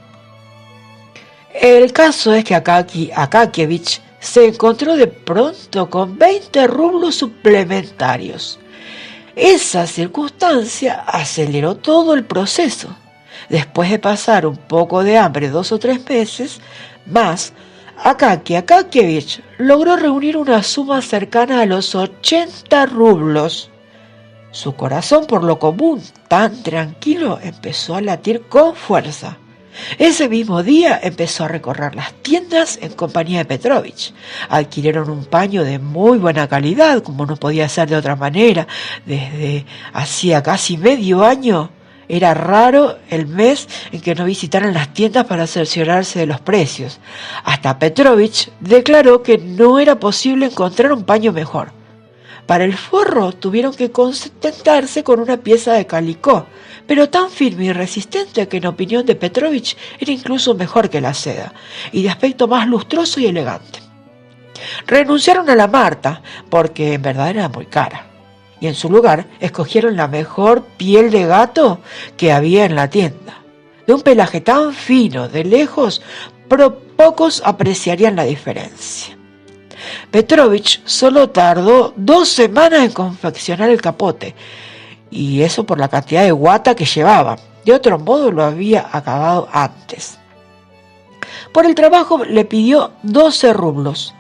El caso es que Akaki Akakievich se encontró de pronto con 20 rublos suplementarios. Esa circunstancia aceleró todo el proceso. Después de pasar un poco de hambre 2 o 3 meses más, Akaki Akakievich logró reunir una suma cercana a los 80 rublos. Su corazón, por lo común tan tranquilo, empezó a latir con fuerza. Ese mismo día empezó a recorrer las tiendas en compañía de Petrovich. Adquirieron un paño de muy buena calidad, como no podía ser de otra manera. Desde hacía casi medio año era raro el mes en que no visitaran las tiendas para cerciorarse de los precios. Hasta Petrovich declaró que no era posible encontrar un paño mejor. Para el forro tuvieron que contentarse con una pieza de calicó, pero tan firme y resistente que en opinión de Petrovich era incluso mejor que la seda, y de aspecto más lustroso y elegante. Renunciaron a la Marta, porque en verdad era muy cara, y en su lugar escogieron la mejor piel de gato que había en la tienda. De un pelaje tan fino, de lejos, pero pocos apreciarían la diferencia. Petrovich solo tardó 2 semanas en confeccionar el capote, y eso por la cantidad de guata que llevaba. De otro modo lo había acabado antes. Por el trabajo le pidió 12 rublos.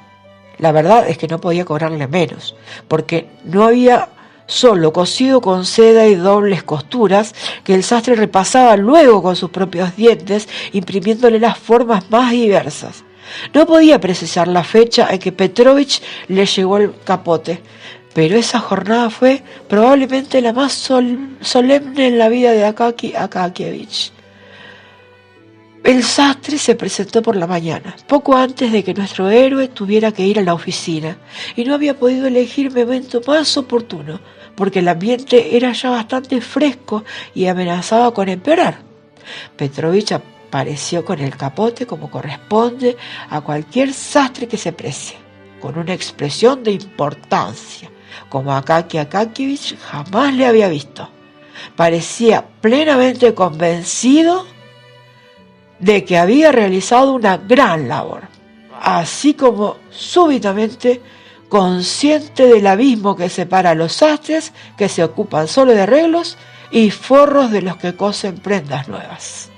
La verdad es que no podía cobrarle menos, porque no había solo cosido con seda y dobles costuras, que el sastre repasaba luego con sus propios dientes, imprimiéndole las formas más diversas. No podía precisar la fecha en que Petrovich le llegó el capote, pero esa jornada fue probablemente la más solemne en la vida de Akaki Akakievich. El sastre se presentó por la mañana, poco antes de que nuestro héroe tuviera que ir a la oficina, y no había podido elegir momento más oportuno, porque el ambiente era ya bastante fresco y amenazaba con empeorar. Petrovich apareció con el capote como corresponde a cualquier sastre que se precie, con una expresión de importancia, como Akaki Akakievich jamás le había visto. Parecía plenamente convencido de que había realizado una gran labor, así como súbitamente consciente del abismo que separa a los sastres que se ocupan solo de arreglos y forros de los que cosen prendas nuevas.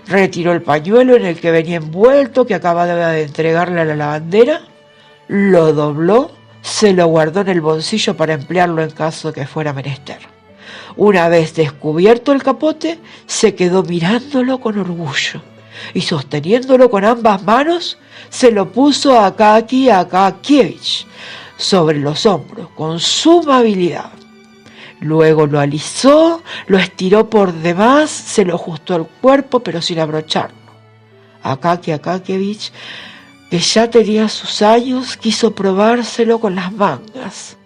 Retiró el pañuelo en el que venía envuelto que acababa de entregarle a la lavandera, lo dobló, se lo guardó en el bolsillo para emplearlo en caso que fuera menester. Una vez descubierto el capote, se quedó mirándolo con orgullo y sosteniéndolo con ambas manos, se lo puso a Akaki Akakievich sobre los hombros con suma habilidad. Luego lo alisó, lo estiró por demás, se lo ajustó al cuerpo pero sin abrocharlo. Akaki Akakievich, que ya tenía sus años, quiso probárselo con las mangas.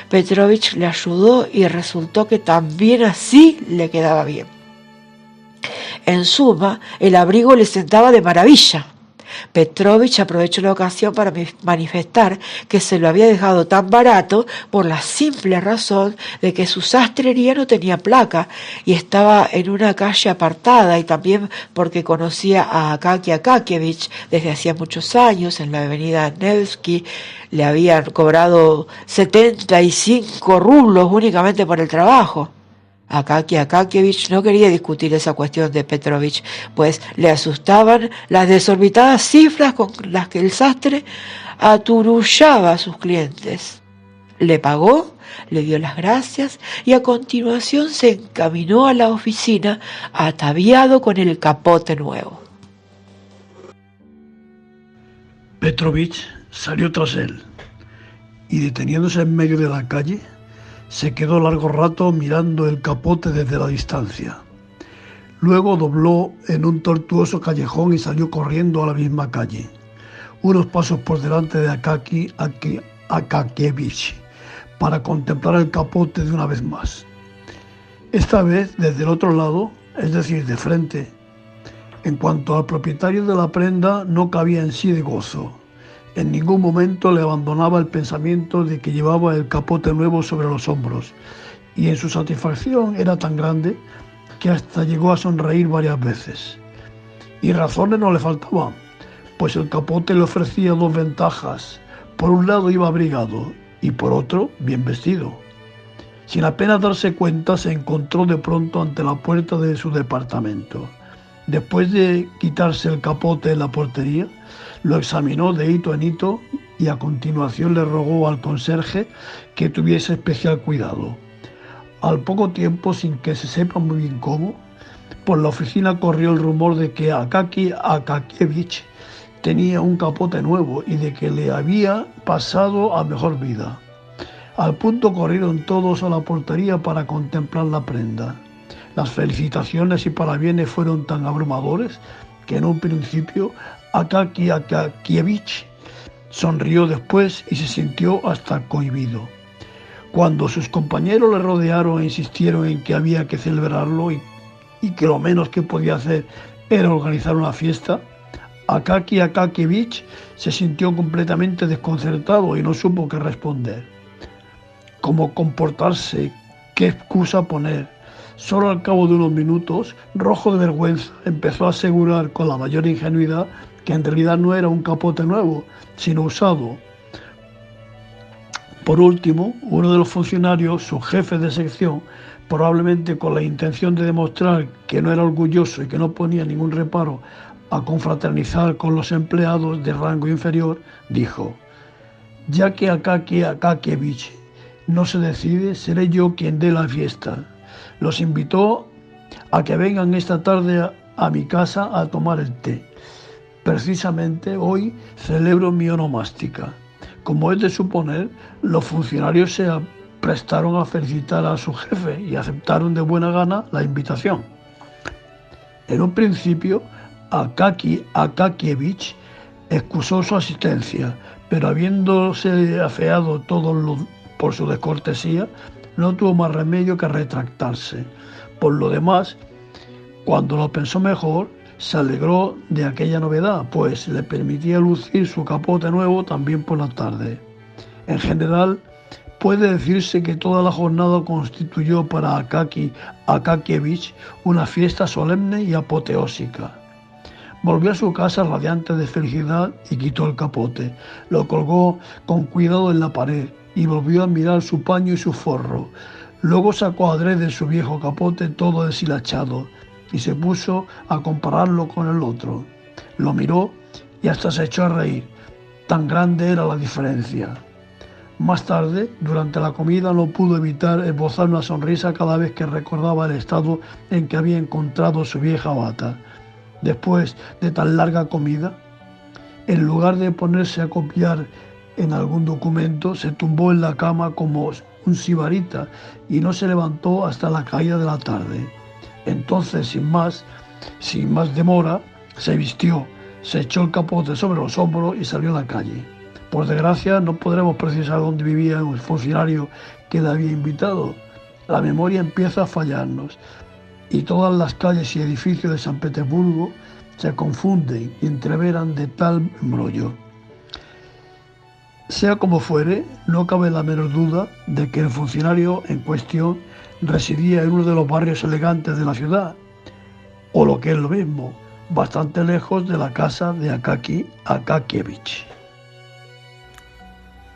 Petrovich le ayudó y resultó que también así le quedaba bien. En suma, el abrigo le sentaba de maravilla. Petrovich aprovechó la ocasión para manifestar que se lo había dejado tan barato por la simple razón de que su sastrería no tenía placa y estaba en una calle apartada, y también porque conocía a Akaki Akakievich desde hacía muchos años. En la avenida Nevsky le habían cobrado 75 rublos únicamente por el trabajo. Akaki Akakievich no quería discutir esa cuestión de Petrovich, pues le asustaban las desorbitadas cifras con las que el sastre aturullaba a sus clientes. Le pagó, le dio las gracias y a continuación se encaminó a la oficina ataviado con el capote nuevo. Petrovich salió tras él y, deteniéndose en medio de la calle, se quedó largo rato mirando el capote desde la distancia. Luego dobló en un tortuoso callejón y salió corriendo a la misma calle, unos pasos por delante de Akaki Akakievich, para contemplar el capote de una vez más. Esta vez desde el otro lado, es decir, de frente. En cuanto al propietario de la prenda, no cabía en sí de gozo. En ningún momento le abandonaba el pensamiento de que llevaba el capote nuevo sobre los hombros, y en su satisfacción era tan grande que hasta llegó a sonreír varias veces. Y razones no le faltaban, pues el capote le ofrecía 2 ventajas. Por un lado iba abrigado y por otro bien vestido. Sin apenas darse cuenta, se encontró de pronto ante la puerta de su departamento. Después de quitarse el capote en la portería, lo examinó de hito en hito y a continuación le rogó al conserje que tuviese especial cuidado. Al poco tiempo, sin que se sepa muy bien cómo, por la oficina corrió el rumor de que Akaki Akakievich tenía un capote nuevo y de que le había pasado a mejor vida. Al punto corrieron todos a la portería para contemplar la prenda. Las felicitaciones y parabienes fueron tan abrumadores que en un principio Akaki Akakievich sonrió después y se sintió hasta cohibido. Cuando sus compañeros le rodearon e insistieron en que había que celebrarlo y que lo menos que podía hacer era organizar una fiesta, Akaki Akakievich se sintió completamente desconcertado y no supo qué responder, cómo comportarse, qué excusa poner. Solo al cabo de unos minutos, rojo de vergüenza, empezó a asegurar con la mayor ingenuidad que en realidad no era un capote nuevo, sino usado. Por último, uno de los funcionarios, su jefe de sección, probablemente con la intención de demostrar que no era orgulloso y que no ponía ningún reparo a confraternizar con los empleados de rango inferior, dijo: «Ya que Akaki Akakievich no se decide, seré yo quien dé la fiesta. Los invitó a que vengan esta tarde a mi casa a tomar el té. Precisamente hoy celebro mi onomástica». Como es de suponer, los funcionarios se prestaron a felicitar a su jefe y aceptaron de buena gana la invitación. En un principio, Akaki Akakievich excusó su asistencia, pero habiéndose afeado todos por su descortesía, no tuvo más remedio que retractarse. Por lo demás, cuando lo pensó mejor, se alegró de aquella novedad, pues le permitía lucir su capote nuevo también por la tarde. En general, puede decirse que toda la jornada constituyó para Akaki Akakievich una fiesta solemne y apoteósica. Volvió a su casa radiante de felicidad y quitó el capote. Lo colgó con cuidado en la pared y volvió a mirar su paño y su forro. Luego sacó adrede su viejo capote todo deshilachado y se puso a compararlo con el otro. Lo miró y hasta se echó a reír. Tan grande era la diferencia. Más tarde, durante la comida, no pudo evitar esbozar una sonrisa cada vez que recordaba el estado en que había encontrado su vieja bata. Después de tan larga comida, en lugar de ponerse a copiar en algún documento, se tumbó en la cama como un sibarita y no se levantó hasta la caída de la tarde. Entonces, sin más demora, se vistió, se echó el capote sobre los hombros y salió a la calle. Por desgracia, no podremos precisar dónde vivía el funcionario que le había invitado. La memoria empieza a fallarnos y todas las calles y edificios de San Petersburgo se confunden y entreveran de tal embrollo. Sea como fuere, no cabe la menor duda de que el funcionario en cuestión residía en uno de los barrios elegantes de la ciudad, o lo que es lo mismo, bastante lejos de la casa de Akaki Akakievich.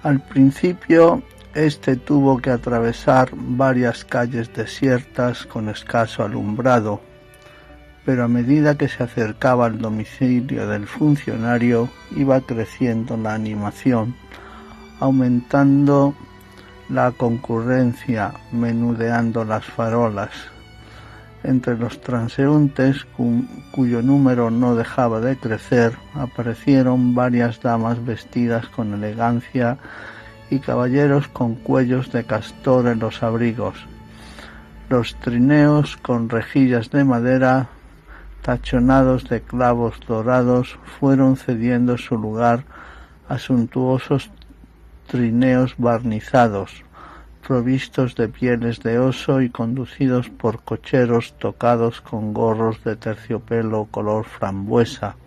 Al principio, este tuvo que atravesar varias calles desiertas con escaso alumbrado, pero a medida que se acercaba al domicilio del funcionario, iba creciendo la animación, aumentando la concurrencia, menudeando las farolas. Entre los transeúntes, cuyo número no dejaba de crecer, aparecieron varias damas vestidas con elegancia y caballeros con cuellos de castor en los abrigos. Los trineos con rejillas de madera, tachonados de clavos dorados, fueron cediendo su lugar a suntuosos trineos barnizados, provistos de pieles de oso y conducidos por cocheros tocados con gorros de terciopelo color frambuesa,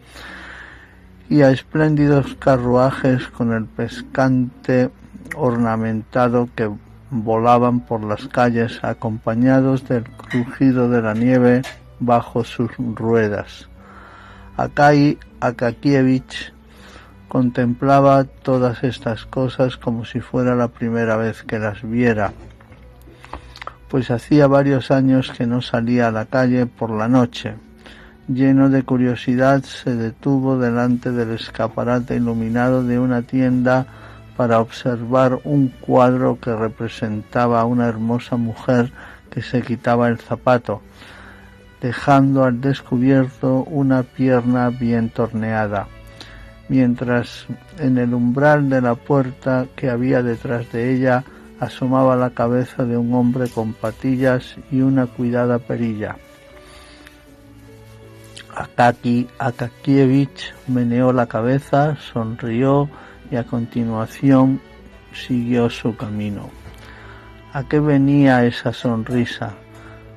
y a espléndidos carruajes con el pescante ornamentado que volaban por las calles acompañados del crujido de la nieve bajo sus ruedas. Akaki Akakievich contemplaba todas estas cosas como si fuera la primera vez que las viera, pues hacía varios años que no salía a la calle por la noche. Lleno de curiosidad, se detuvo delante del escaparate iluminado de una tienda para observar un cuadro que representaba a una hermosa mujer que se quitaba el zapato, dejando al descubierto una pierna bien torneada, mientras en el umbral de la puerta que había detrás de ella asomaba la cabeza de un hombre con patillas y una cuidada perilla. Akaki Akakievich meneó la cabeza, sonrió y a continuación siguió su camino. ¿A qué venía esa sonrisa?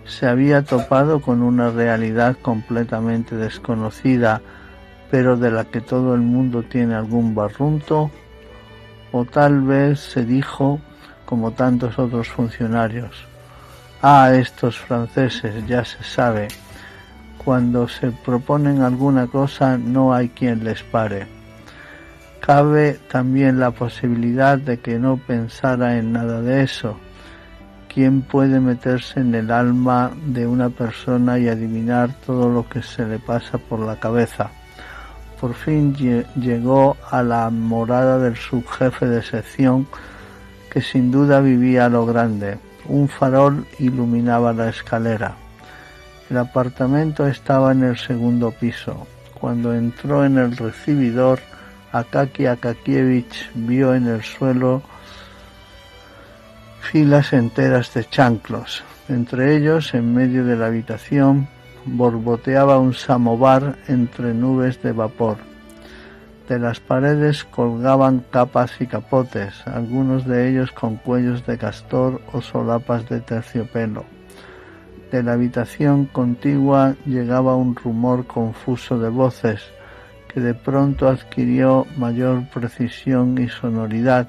¿Se había topado con una realidad completamente desconocida, pero de la que todo el mundo tiene algún barrunto? O tal vez se dijo, como tantos otros funcionarios: «Ah, estos franceses, ya se sabe, cuando se proponen alguna cosa no hay quien les pare». Cabe también la posibilidad de que no pensara en nada de eso. ¿Quién puede meterse en el alma de una persona y adivinar todo lo que se le pasa por la cabeza? Por fin llegó a la morada del subjefe de sección, que sin duda vivía a lo grande. Un farol iluminaba la escalera. El apartamento estaba en el segundo piso. Cuando entró en el recibidor, Akaki Akakievich vio en el suelo filas enteras de chanclos. Entre ellos, en medio de la habitación, borboteaba un samovar entre nubes de vapor. De las paredes colgaban capas y capotes, algunos de ellos con cuellos de castor o solapas de terciopelo. De la habitación contigua llegaba un rumor confuso de voces, que de pronto adquirió mayor precisión y sonoridad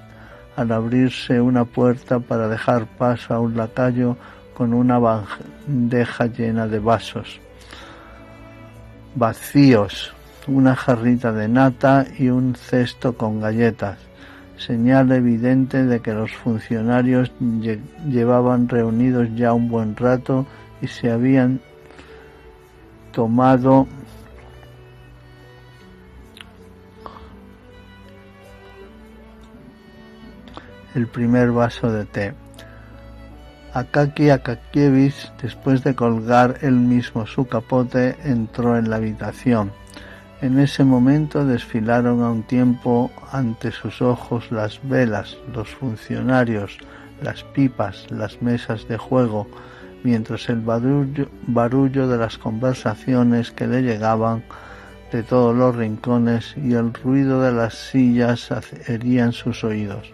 al abrirse una puerta para dejar paso a un lacayo con una bandeja llena de vasos vacíos, una jarrita de nata y un cesto con galletas, señal evidente de que los funcionarios llevaban reunidos ya un buen rato y se habían tomado el primer vaso de té. Akaki Akakievich, después de colgar él mismo su capote, entró en la habitación. En ese momento desfilaron a un tiempo ante sus ojos las velas, los funcionarios, las pipas, las mesas de juego, mientras el barullo de las conversaciones que le llegaban de todos los rincones y el ruido de las sillas herían sus oídos.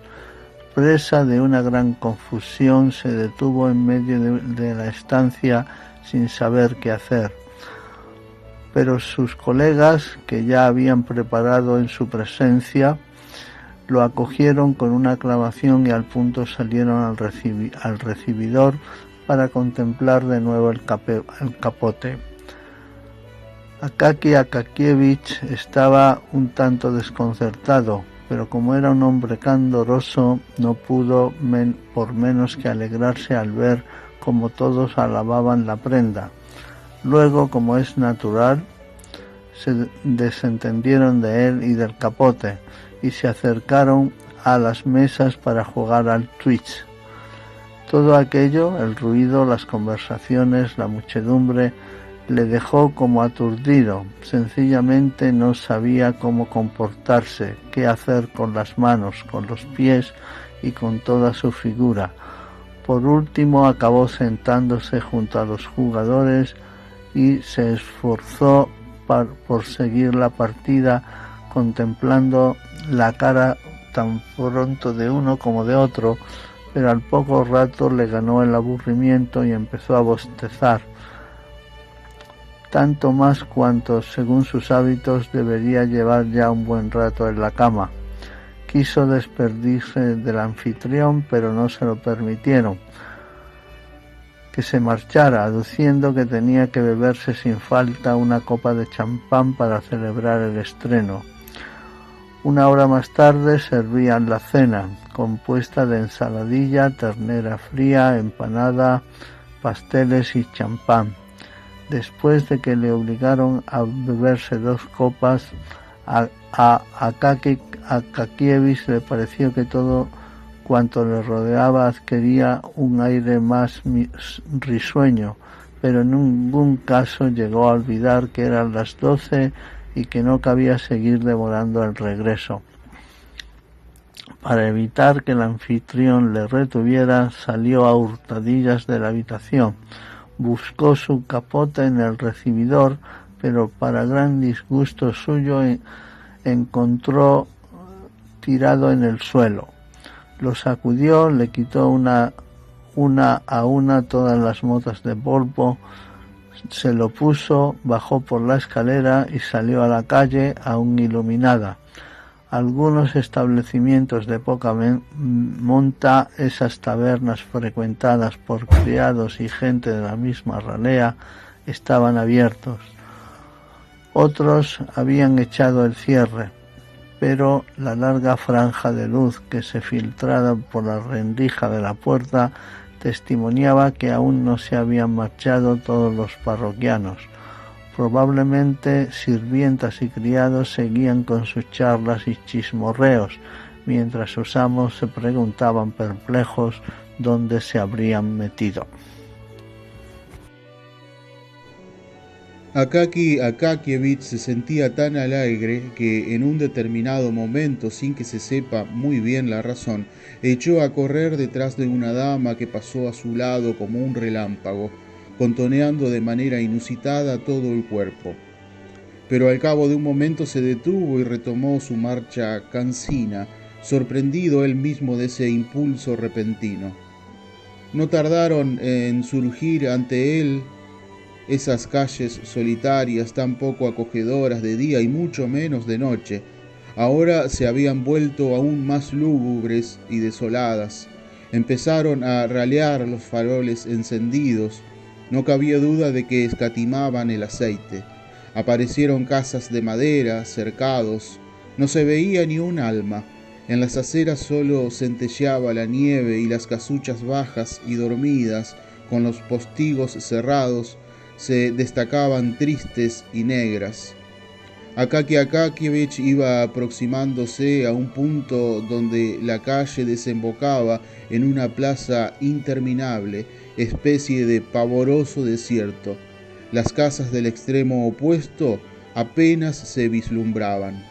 Presa de una gran confusión, se detuvo en medio de la estancia sin saber qué hacer. Pero sus colegas, que ya habían preparado en su presencia, lo acogieron con una aclamación y al punto salieron al recibidor para contemplar de nuevo el capote. Akaki Akakievich estaba un tanto desconcertado, pero como era un hombre candoroso, no pudo por menos que alegrarse al ver cómo todos alababan la prenda. Luego, como es natural, se desentendieron de él y del capote y se acercaron a las mesas para jugar al twitch. Todo aquello, el ruido, las conversaciones, la muchedumbre, le dejó como aturdido. Sencillamente no sabía cómo comportarse, qué hacer con las manos, con los pies y con toda su figura. Por último acabó sentándose junto a los jugadores y se esforzó por seguir la partida, contemplando la cara tan pronto de uno como de otro, pero al poco rato le ganó el aburrimiento y empezó a bostezar, tanto más cuanto, según sus hábitos, debería llevar ya un buen rato en la cama. Quiso despedirse del anfitrión, pero no se lo permitieron, que se marchara, aduciendo que tenía que beberse sin falta una copa de champán para celebrar el estreno. Una hora más tarde servían la cena, compuesta de ensaladilla, ternera fría, empanada, pasteles y champán. Después de que le obligaron a beberse 2 copas, a Akaki Akakievich le pareció que todo cuanto le rodeaba adquiría un aire más risueño, pero en ningún caso llegó a olvidar que eran las 12 y que no cabía seguir demorando el regreso. Para evitar que el anfitrión le retuviera, salió a hurtadillas de la habitación. Buscó su capote en el recibidor, pero para gran disgusto suyo encontró tirado en el suelo. Lo sacudió, le quitó una una a una todas las motas de polvo, se lo puso, bajó por la escalera y salió a la calle aún iluminada. Algunos establecimientos de poca monta, esas tabernas frecuentadas por criados y gente de la misma ralea, estaban abiertos. Otros habían echado el cierre, pero la larga franja de luz que se filtraba por la rendija de la puerta testimoniaba que aún no se habían marchado todos los parroquianos. Probablemente sirvientas y criados seguían con sus charlas y chismorreos, mientras sus amos se preguntaban perplejos dónde se habrían metido. Akaki Akakievich se sentía tan alegre que en un determinado momento, sin que se sepa muy bien la razón, echó a correr detrás de una dama que pasó a su lado como un relámpago, contoneando de manera inusitada todo el cuerpo. Pero al cabo de un momento se detuvo y retomó su marcha cansina, sorprendido él mismo de ese impulso repentino. No tardaron en surgir ante él esas calles solitarias tan poco acogedoras de día y mucho menos de noche. Ahora se habían vuelto aún más lúgubres y desoladas. Empezaron a ralear los faroles encendidos. No cabía duda de que escatimaban el aceite. Aparecieron casas de madera, cercados. No se veía ni un alma. En las aceras solo centelleaba la nieve y las casuchas bajas y dormidas, con los postigos cerrados, se destacaban tristes y negras. Akaki Akakievich iba aproximándose a un punto donde la calle desembocaba en una plaza interminable, especie de pavoroso desierto. Las casas del extremo opuesto apenas se vislumbraban.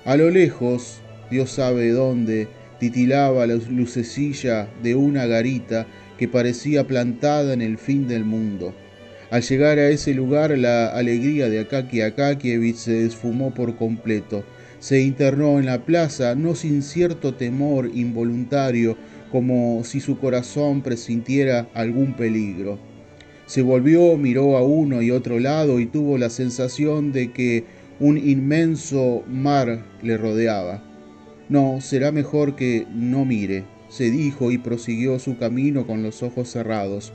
A lo lejos, Dios sabe dónde, titilaba la lucecilla de una garita que parecía plantada en el fin del mundo. Al llegar a ese lugar, la alegría de Akaki Akakievich se esfumó por completo. Se internó en la plaza, no sin cierto temor involuntario, como si su corazón presintiera algún peligro. Se volvió, miró a uno y otro lado y tuvo la sensación de que un inmenso mar le rodeaba. No, será mejor que no mire, se dijo y prosiguió su camino con los ojos cerrados.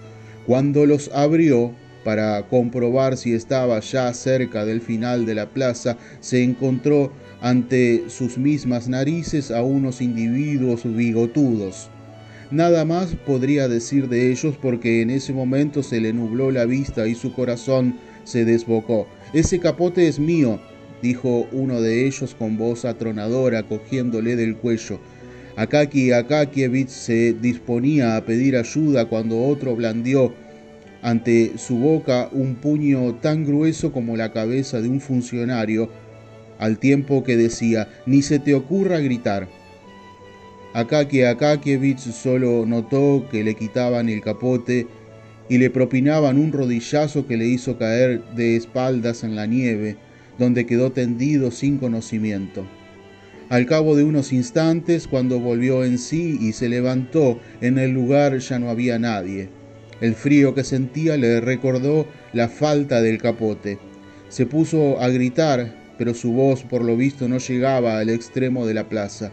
Cuando los abrió, para comprobar si estaba ya cerca del final de la plaza, se encontró ante sus mismas narices a unos individuos bigotudos. Nada más podría decir de ellos porque en ese momento se le nubló la vista y su corazón se desbocó. «Ese capote es mío», dijo uno de ellos con voz atronadora, cogiéndole del cuello. Akaki Akakievich se disponía a pedir ayuda cuando otro blandió ante su boca un puño tan grueso como la cabeza de un funcionario, al tiempo que decía: «Ni se te ocurra gritar». Akaki Akakievich solo notó que le quitaban el capote y le propinaban un rodillazo que le hizo caer de espaldas en la nieve, donde quedó tendido sin conocimiento. Al cabo de unos instantes, cuando volvió en sí y se levantó, en el lugar ya no había nadie. El frío que sentía le recordó la falta del capote. Se puso a gritar, pero su voz por lo visto no llegaba al extremo de la plaza.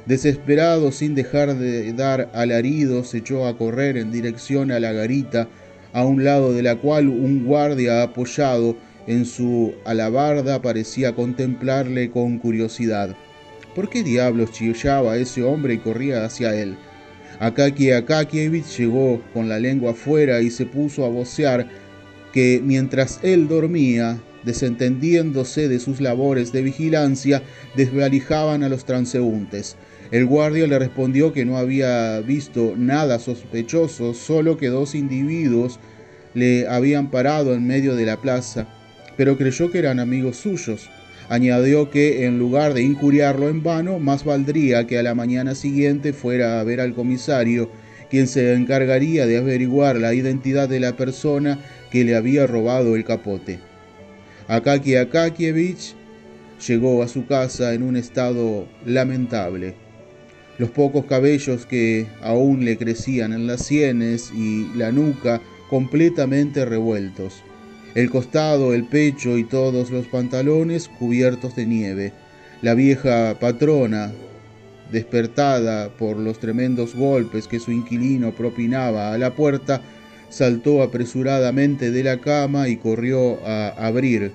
Desesperado, sin dejar de dar alaridos, se echó a correr en dirección a la garita, a un lado de la cual un guardia apoyado en su alabarda parecía contemplarle con curiosidad. ¿Por qué diablos chillaba ese hombre y corría hacia él? Akaki Akakievich llegó con la lengua afuera y se puso a vocear que mientras él dormía, desentendiéndose de sus labores de vigilancia, desvalijaban a los transeúntes. El guardia le respondió que no había visto nada sospechoso, solo que dos individuos le habían parado en medio de la plaza, pero creyó que eran amigos suyos. Añadió que en lugar de injuriarlo en vano, más valdría que a la mañana siguiente fuera a ver al comisario, quien se encargaría de averiguar la identidad de la persona que le había robado el capote. Akaki Akakievich llegó a su casa en un estado lamentable. los pocos cabellos que aún le crecían en las sienes y la nuca completamente revueltos, el costado, el pecho y todos los pantalones cubiertos de nieve. La vieja patrona, despertada por los tremendos golpes que su inquilino propinaba a la puerta, saltó apresuradamente de la cama y corrió a abrir,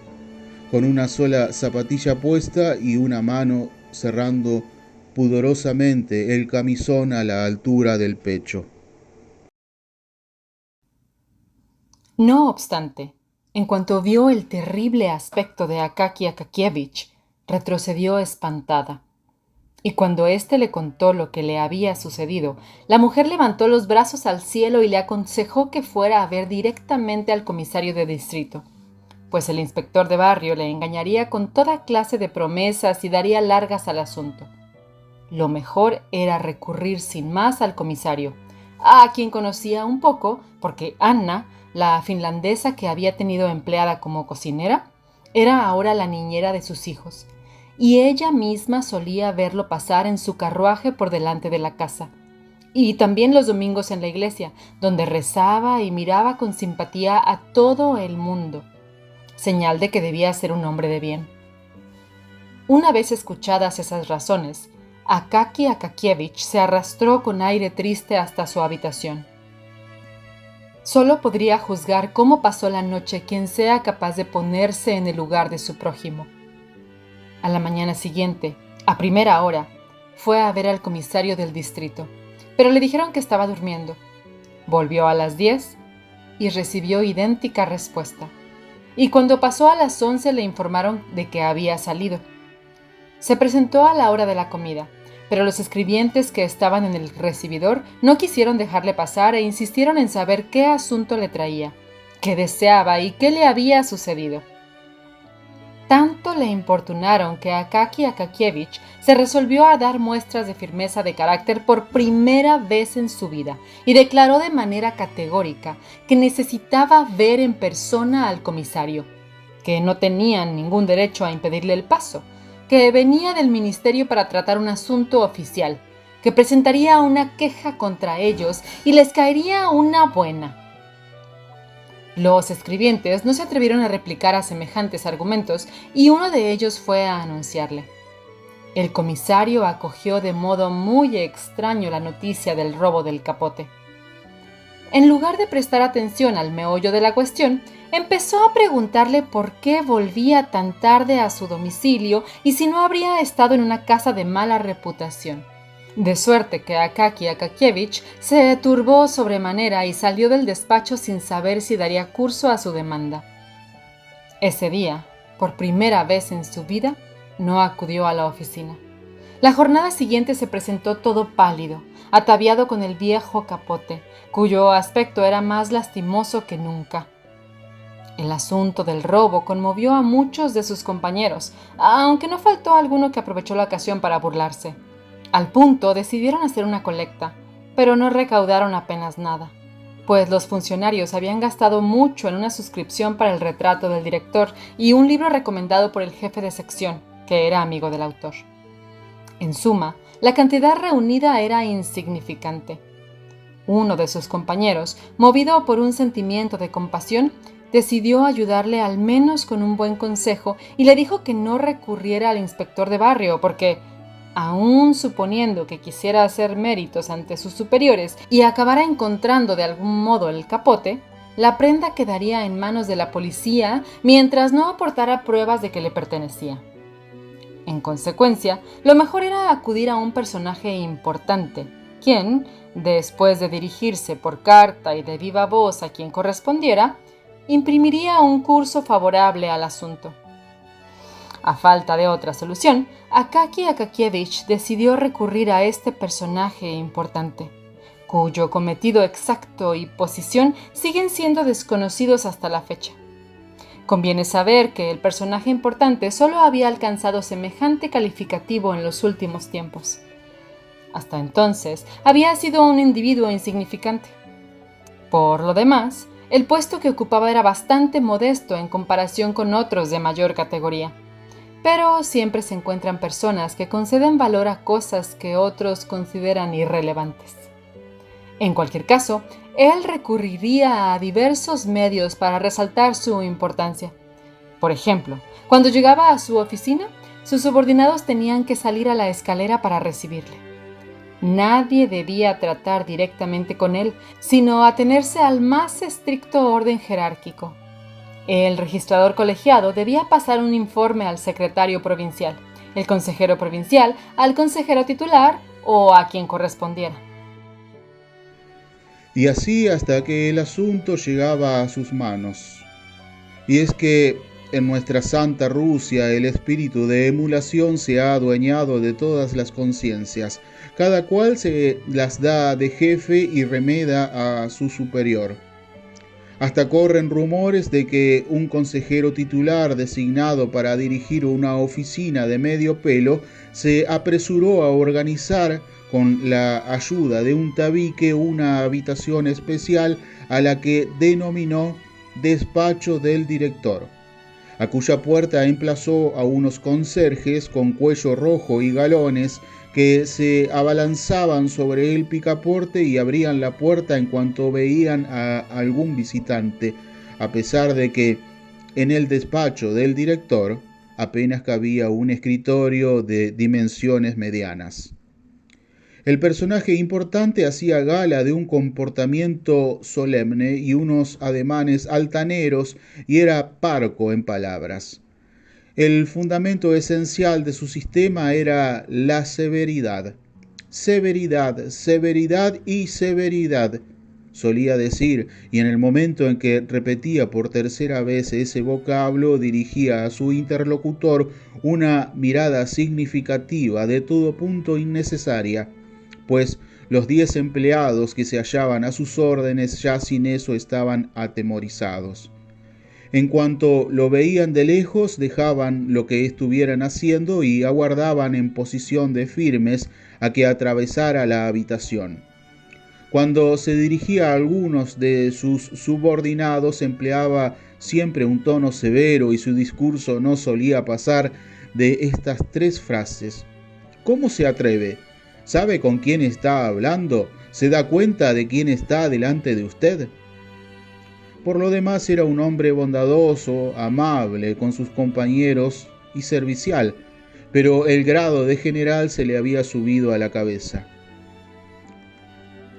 con una sola zapatilla puesta y una mano cerrando pudorosamente el camisón a la altura del pecho. No obstante, en cuanto vio el terrible aspecto de Akaki Akakievich, retrocedió espantada. Y cuando éste le contó lo que le había sucedido, la mujer levantó los brazos al cielo y le aconsejó que fuera a ver directamente al comisario de distrito, pues el inspector de barrio le engañaría con toda clase de promesas y daría largas al asunto. Lo mejor era recurrir sin más al comisario, a quien conocía un poco, porque Anna, la finlandesa que había tenido empleada como cocinera, era ahora la niñera de sus hijos, y ella misma solía verlo pasar en su carruaje por delante de la casa, y también los domingos en la iglesia, donde rezaba y miraba con simpatía a todo el mundo, señal de que debía ser un hombre de bien. Una vez escuchadas esas razones, Akaki Akakievich se arrastró con aire triste hasta su habitación. Solo podría juzgar cómo pasó la noche quien sea capaz de ponerse en el lugar de su prójimo. A la mañana siguiente, a primera hora, fue a ver al comisario del distrito, pero le dijeron que estaba durmiendo. Volvió a las 10 y recibió idéntica respuesta. Y cuando pasó a las 11 le informaron de que había salido. Se presentó a la hora de la comida, pero los escribientes que estaban en el recibidor no quisieron dejarle pasar e insistieron en saber qué asunto le traía, qué deseaba y qué le había sucedido. Tanto le importunaron que Akaki Akakievich se resolvió a dar muestras de firmeza de carácter por primera vez en su vida y declaró de manera categórica que necesitaba ver en persona al comisario, que no tenían ningún derecho a impedirle el paso, que venía del ministerio para tratar un asunto oficial, que presentaría una queja contra ellos y les caería una buena. Los escribientes no se atrevieron a replicar a semejantes argumentos y uno de ellos fue a anunciarle. El comisario acogió de modo muy extraño la noticia del robo del capote. En lugar de prestar atención al meollo de la cuestión, empezó a preguntarle por qué volvía tan tarde a su domicilio y si no habría estado en una casa de mala reputación. De suerte que Akaki Akakievich se turbó sobremanera y salió del despacho sin saber si daría curso a su demanda. Ese día, por primera vez en su vida, no acudió a la oficina. La jornada siguiente se presentó todo pálido, ataviado con el viejo capote, cuyo aspecto era más lastimoso que nunca. El asunto del robo conmovió a muchos de sus compañeros, aunque no faltó alguno que aprovechó la ocasión para burlarse. Al punto decidieron hacer una colecta, pero no recaudaron apenas nada, pues los funcionarios habían gastado mucho en una suscripción para el retrato del director y un libro recomendado por el jefe de sección, que era amigo del autor. En suma, la cantidad reunida era insignificante. Uno de sus compañeros, movido por un sentimiento de compasión, decidió ayudarle al menos con un buen consejo y le dijo que no recurriera al inspector de barrio porque, aún suponiendo que quisiera hacer méritos ante sus superiores y acabara encontrando de algún modo el capote, la prenda quedaría en manos de la policía mientras no aportara pruebas de que le pertenecía. En consecuencia, lo mejor era acudir a un personaje importante, quien, después de dirigirse por carta y de viva voz a quien correspondiera, imprimiría un curso favorable al asunto. A falta de otra solución, Akaki Akakievich decidió recurrir a este personaje importante, cuyo cometido exacto y posición siguen siendo desconocidos hasta la fecha. Conviene saber que el personaje importante solo había alcanzado semejante calificativo en los últimos tiempos. Hasta entonces, había sido un individuo insignificante. Por lo demás, el puesto que ocupaba era bastante modesto en comparación con otros de mayor categoría. Pero siempre se encuentran personas que conceden valor a cosas que otros consideran irrelevantes. En cualquier caso, él recurriría a diversos medios para resaltar su importancia. Por ejemplo, cuando llegaba a su oficina, sus subordinados tenían que salir a la escalera para recibirle. Nadie debía tratar directamente con él, sino atenerse al más estricto orden jerárquico. El registrador colegiado debía pasar un informe al secretario provincial, el consejero provincial al consejero titular o a quien correspondiera. Y así hasta que el asunto llegaba a sus manos. Y es que en nuestra Santa Rusia el espíritu de emulación se ha adueñado de todas las conciencias. Cada cual se las da de jefe y remeda a su superior. Hasta corren rumores de que un consejero titular designado para dirigir una oficina de medio pelo se apresuró a organizar con la ayuda de un tabique una habitación especial a la que denominó despacho del director, a cuya puerta emplazó a unos conserjes con cuello rojo y galones que se abalanzaban sobre el picaporte y abrían la puerta en cuanto veían a algún visitante, a pesar de que en el despacho del director apenas cabía un escritorio de dimensiones medianas. El personaje importante hacía gala de un comportamiento solemne y unos ademanes altaneros y era parco en palabras. El fundamento esencial de su sistema era la severidad. Severidad, severidad y severidad, solía decir, y en el momento en que repetía por tercera vez ese vocablo, dirigía a su interlocutor una mirada significativa, de todo punto innecesaria, pues los 10 empleados que se hallaban a sus órdenes ya sin eso estaban atemorizados. En cuanto lo veían de lejos, dejaban lo que estuvieran haciendo y aguardaban en posición de firmes a que atravesara la habitación. Cuando se dirigía a algunos de sus subordinados, empleaba siempre un tono severo y su discurso no solía pasar de estas 3 frases. ¿Cómo se atreve? ¿Sabe con quién está hablando? ¿Se da cuenta de quién está delante de usted? Por lo demás era un hombre bondadoso, amable con sus compañeros y servicial, pero el grado de general se le había subido a la cabeza.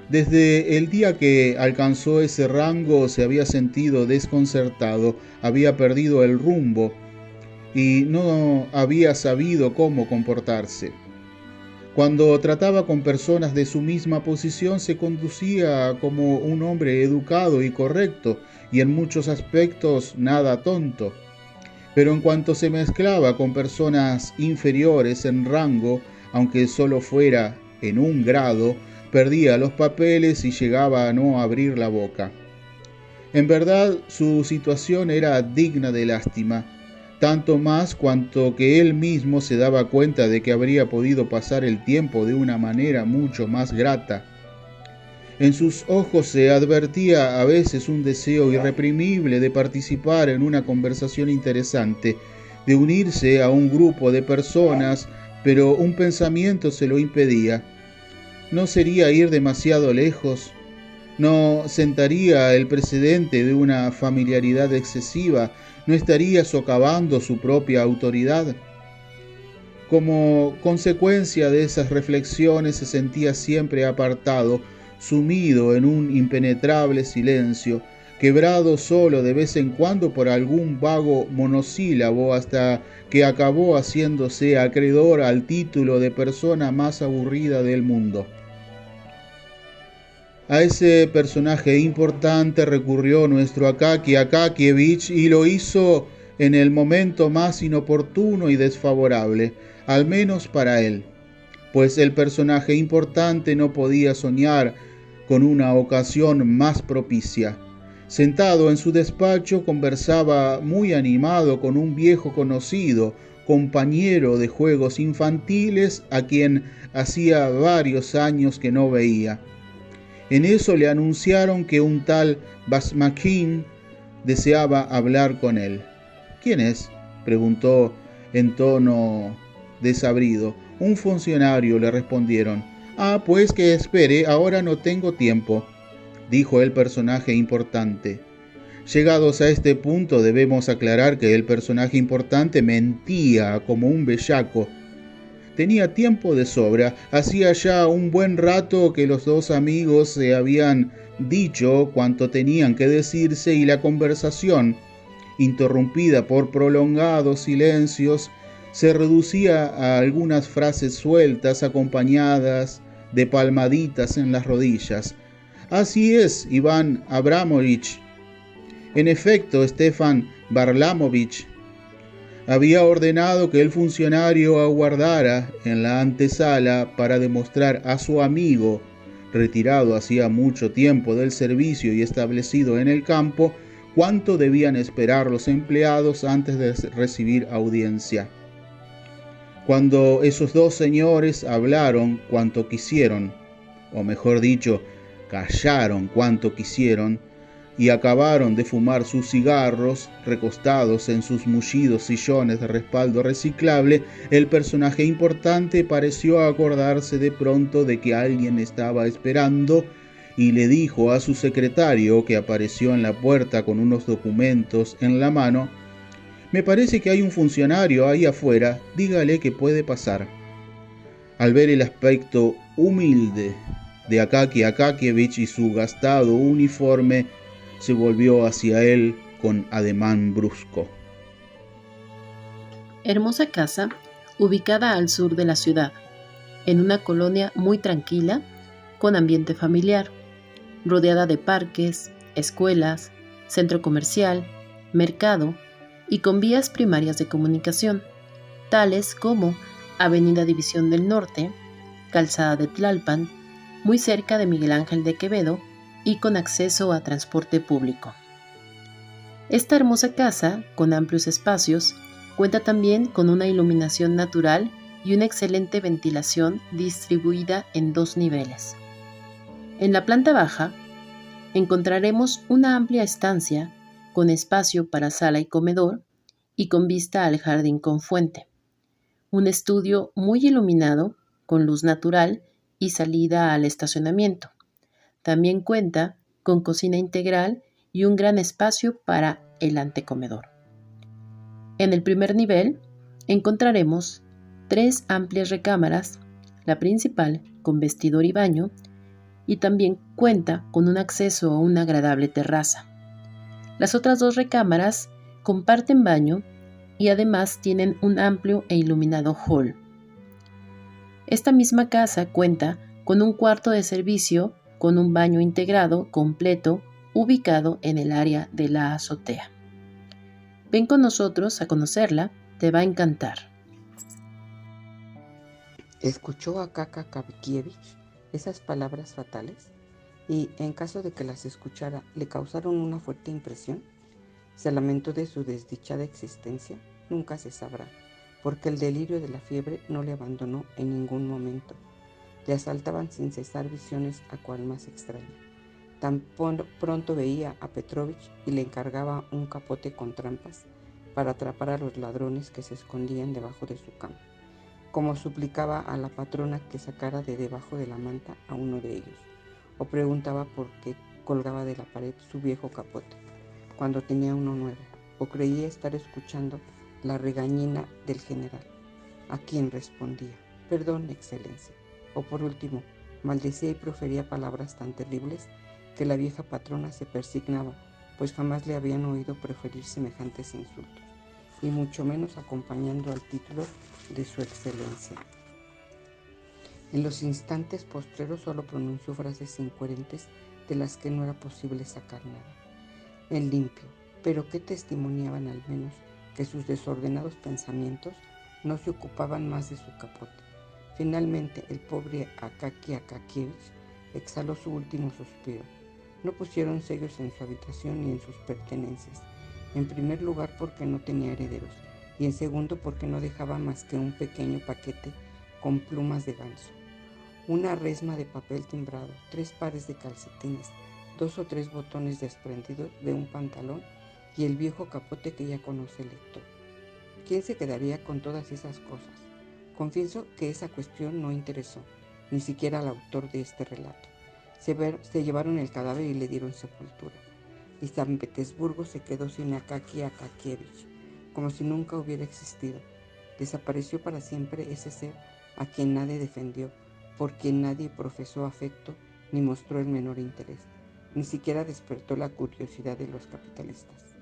Desde el día que alcanzó ese rango se había sentido desconcertado, había perdido el rumbo y no había sabido cómo comportarse. Cuando trataba con personas de su misma posición se conducía como un hombre educado y correcto y en muchos aspectos nada tonto. Pero en cuanto se mezclaba con personas inferiores en rango, aunque solo fuera en un grado, perdía los papeles y llegaba a no abrir la boca. En verdad, su situación era digna de lástima, tanto más cuanto que él mismo se daba cuenta de que habría podido pasar el tiempo de una manera mucho más grata. En sus ojos se advertía a veces un deseo irreprimible de participar en una conversación interesante, de unirse a un grupo de personas, pero un pensamiento se lo impedía. ¿No sería ir demasiado lejos? ¿No sentaría el precedente de una familiaridad excesiva? ¿No estaría socavando su propia autoridad? Como consecuencia de esas reflexiones se sentía siempre apartado, sumido en un impenetrable silencio, quebrado solo de vez en cuando por algún vago monosílabo, hasta que acabó haciéndose acreedor al título de persona más aburrida del mundo. A ese personaje importante recurrió nuestro Akaki Akakievich y lo hizo en el momento más inoportuno y desfavorable, al menos para él, pues el personaje importante no podía soñar con una ocasión más propicia. Sentado en su despacho conversaba muy animado con un viejo conocido, compañero de juegos infantiles a quien hacía varios años que no veía. En eso le anunciaron que un tal Bashmakin deseaba hablar con él. ¿Quién es?, preguntó En tono desabrido, un funcionario le respondieron: «Ah, pues que espere, ahora no tengo tiempo», dijo el personaje importante. Llegados a este punto debemos aclarar que el personaje importante mentía como un bellaco. Tenía tiempo de sobra, hacía ya un buen rato que los dos amigos se habían dicho cuanto tenían que decirse y la conversación, interrumpida por prolongados silencios, se reducía a algunas frases sueltas acompañadas de palmaditas en las rodillas. «Así es, Iván Abramovich». En efecto, Stefan Varlamovich había ordenado que el funcionario aguardara en la antesala para demostrar a su amigo, retirado hacía mucho tiempo del servicio y establecido en el campo, cuánto debían esperar los empleados antes de recibir audiencia. Cuando esos dos señores hablaron cuanto quisieron, o mejor dicho, callaron cuanto quisieron, y acabaron de fumar sus cigarros, recostados en sus mullidos sillones de respaldo reciclable, el personaje importante pareció acordarse de pronto de que alguien estaba esperando y le dijo a su secretario, que apareció en la puerta con unos documentos en la mano: «Me parece que hay un funcionario ahí afuera, dígale que puede pasar». Al ver el aspecto humilde de Akaki Akakievich y su gastado uniforme, se volvió hacia él con ademán brusco. Hermosa casa, ubicada al sur de la ciudad, en una colonia muy tranquila, con ambiente familiar, rodeada de parques, escuelas, centro comercial, mercado y con vías primarias de comunicación, tales como Avenida División del Norte, Calzada de Tlalpan, muy cerca de Miguel Ángel de Quevedo, y con acceso a transporte público. Esta hermosa casa, con amplios espacios, cuenta también con una iluminación natural y una excelente ventilación distribuida en 2 niveles. En la planta baja encontraremos una amplia estancia con espacio para sala y comedor y con vista al jardín con fuente. Un estudio muy iluminado con luz natural y salida al estacionamiento. También cuenta con cocina integral y un gran espacio para el antecomedor. En el primer nivel encontraremos 3 amplias recámaras, la principal con vestidor y baño, y también cuenta con un acceso a una agradable terraza. Las otras 2 recámaras comparten baño y además tienen un amplio e iluminado hall. Esta misma casa cuenta con un cuarto de servicio con un baño integrado completo ubicado en el área de la azotea. Ven con nosotros a conocerla, te va a encantar. ¿Escuchó a Akaki Akakievich esas palabras fatales? Y en caso de que las escuchara, ¿le causaron una fuerte impresión? ¿Se lamentó de su desdichada existencia? Nunca se sabrá, porque el delirio de la fiebre no le abandonó en ningún momento. Le asaltaban sin cesar visiones a cual más extraña. Tan pronto veía a Petrovich y le encargaba un capote con trampas para atrapar a los ladrones que se escondían debajo de su cama, como suplicaba a la patrona que sacara de debajo de la manta a uno de ellos, o preguntaba por qué colgaba de la pared su viejo capote, cuando tenía uno nuevo, o creía estar escuchando la regañina del general, a quien respondía: «Perdón, excelencia», o por último, maldecía y profería palabras tan terribles que la vieja patrona se persignaba, pues jamás le habían oído proferir semejantes insultos, y mucho menos acompañando al título de su excelencia. En los instantes postreros solo pronunció frases incoherentes de las que no era posible sacar nada. En limpio, pero que testimoniaban al menos que sus desordenados pensamientos no se ocupaban más de su capote. Finalmente, el pobre Akaki Akakievich exhaló su último suspiro. No pusieron sellos en su habitación ni en sus pertenencias. En primer lugar, porque no tenía herederos, y en segundo, porque no dejaba más que un pequeño paquete con plumas de ganso, una resma de papel timbrado, 3 pares de calcetines, 2 o 3 botones desprendidos de un pantalón y el viejo capote que ya conoce el lector. ¿Quién se quedaría con todas esas cosas? Confieso que esa cuestión no interesó, ni siquiera al autor de este relato. Se llevaron el cadáver y le dieron sepultura. Y San Petersburgo se quedó sin Akaki Akakievich, como si nunca hubiera existido. Desapareció para siempre ese ser a quien nadie defendió, por quien nadie profesó afecto ni mostró el menor interés. Ni siquiera despertó la curiosidad de los capitalistas,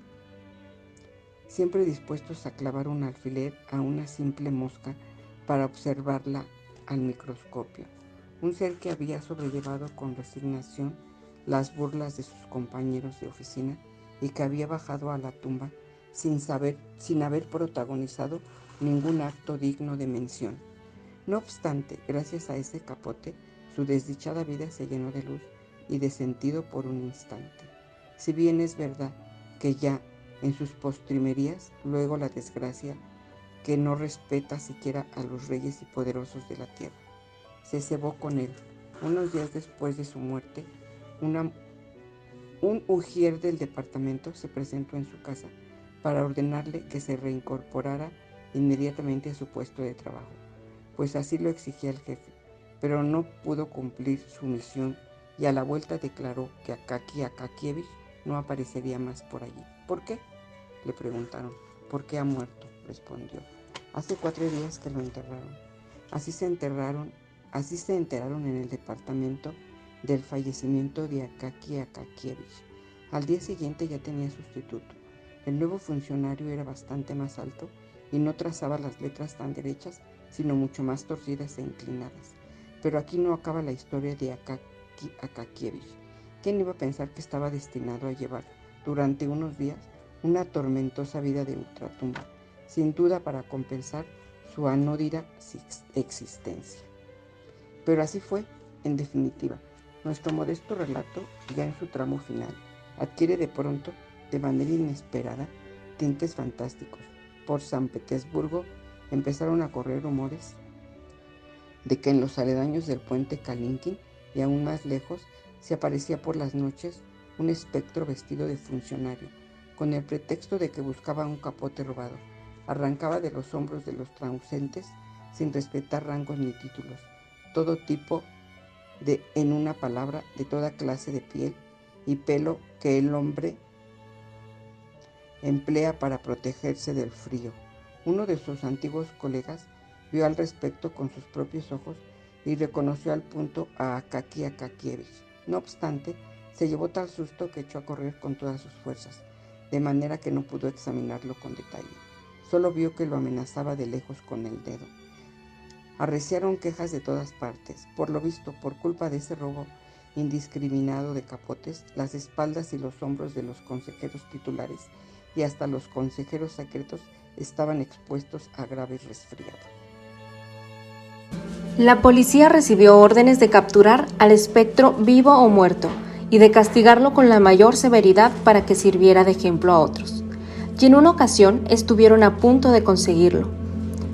siempre dispuestos a clavar un alfiler a una simple mosca para observarla al microscopio. Un ser que había sobrellevado con resignación las burlas de sus compañeros de oficina y que había bajado a la tumba sin haber protagonizado ningún acto digno de mención. No obstante, gracias a ese capote, su desdichada vida se llenó de luz y de sentido por un instante. Si bien es verdad que ya en sus postrimerías, luego la desgracia, que no respeta siquiera a los reyes y poderosos de la tierra, se cebó con él. Unos días después de su muerte, un ujier del departamento se presentó en su casa para ordenarle que se reincorporara inmediatamente a su puesto de trabajo, pues así lo exigía el jefe, pero no pudo cumplir su misión y a la vuelta declaró que Akaki Akakievich no aparecería más por allí. ¿Por qué?, le preguntaron. ¿Por qué ha muerto?, respondió. Hace 4 días que lo enterraron. Así se enteraron en el departamento del fallecimiento de Akaki Akakievich. Al día siguiente ya tenía sustituto. El nuevo funcionario era bastante más alto y no trazaba las letras tan derechas, sino mucho más torcidas e inclinadas. Pero aquí no acaba la historia de Akaki Akakievich. ¿Quién iba a pensar que estaba destinado a llevar durante unos días una tormentosa vida de ultratumba, sin duda para compensar su anódida existencia? Pero así fue, en definitiva. Nuestro modesto relato, ya en su tramo final, adquiere de pronto, de manera inesperada, tintes fantásticos. Por San Petersburgo empezaron a correr rumores de que en los aledaños del puente Kalinkin y aún más lejos se aparecía por las noches un espectro vestido de funcionario, con el pretexto de que buscaba un capote robado. Arrancaba de los hombros de los transeúntes, sin respetar rangos ni títulos, todo tipo en una palabra, de toda clase de piel y pelo que el hombre emplea para protegerse del frío. Uno de sus antiguos colegas vio al respecto con sus propios ojos y reconoció al punto a Akaki Akakievich. No obstante, se llevó tal susto que echó a correr con todas sus fuerzas, de manera que no pudo examinarlo con detalle. Solo vio que lo amenazaba de lejos con el dedo. Arreciaron quejas de todas partes. Por lo visto, por culpa de ese robo indiscriminado de capotes, las espaldas y los hombros de los consejeros titulares y hasta los consejeros secretos estaban expuestos a graves resfriados. La policía recibió órdenes de capturar al espectro vivo o muerto y de castigarlo con la mayor severidad para que sirviera de ejemplo a otros. Y en una ocasión estuvieron a punto de conseguirlo.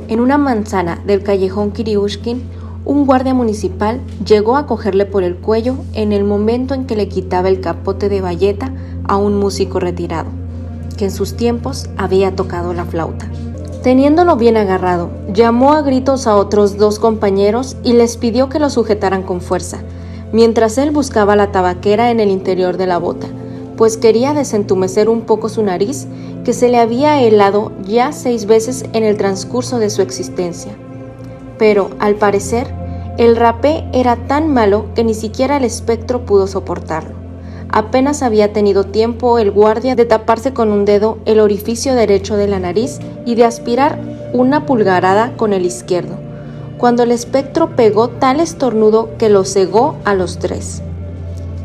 En una manzana del callejón Kiriushkin, un guardia municipal llegó a cogerle por el cuello en el momento en que le quitaba el capote de bayeta a un músico retirado, que en sus tiempos había tocado la flauta. Teniéndolo bien agarrado, llamó a gritos a otros 2 compañeros y les pidió que lo sujetaran con fuerza, mientras él buscaba la tabaquera en el interior de la bota, pues quería desentumecer un poco su nariz, que se le había helado ya 6 veces en el transcurso de su existencia. Pero, al parecer, el rapé era tan malo que ni siquiera el espectro pudo soportarlo. Apenas había tenido tiempo el guardia de taparse con un dedo el orificio derecho de la nariz y de aspirar una pulgarada con el izquierdo, cuando el espectro pegó tal estornudo que lo cegó a los 3.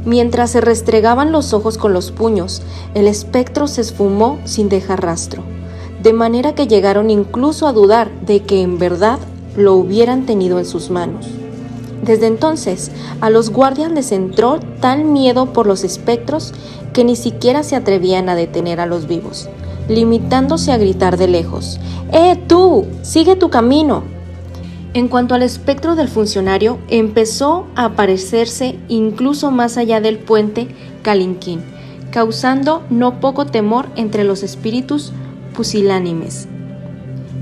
Mientras se restregaban los ojos con los puños, el espectro se esfumó sin dejar rastro, de manera que llegaron incluso a dudar de que en verdad lo hubieran tenido en sus manos. Desde entonces, a los guardias les entró tal miedo por los espectros que ni siquiera se atrevían a detener a los vivos, limitándose a gritar de lejos: tú! ¡Sigue tu camino! En cuanto al espectro del funcionario, empezó a aparecerse incluso más allá del puente Kalinkin, causando no poco temor entre los espíritus pusilánimes.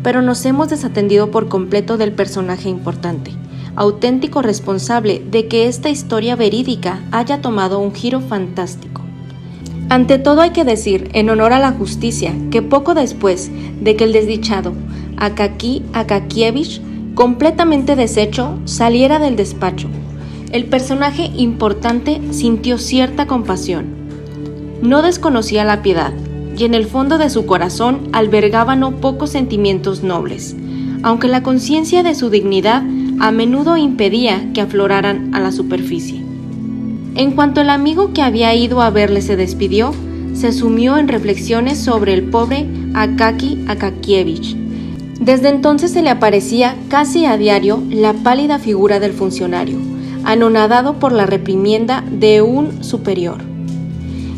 pero nos hemos desatendido por completo del personaje importante, auténtico responsable de que esta historia verídica haya tomado un giro fantástico. Ante todo hay que decir, en honor a la justicia, que poco después de que el desdichado Akaki Akakievich, completamente deshecho, saliera del despacho, el personaje importante sintió cierta compasión. No desconocía la piedad, y en el fondo de su corazón albergaba no pocos sentimientos nobles, aunque la conciencia de su dignidad a menudo impedía que afloraran a la superficie. En cuanto el amigo que había ido a verle se despidió, se sumió en reflexiones sobre el pobre Akaki Akakievich. Desde entonces se le aparecía casi a diario la pálida figura del funcionario, anonadado por la reprimienda de un superior.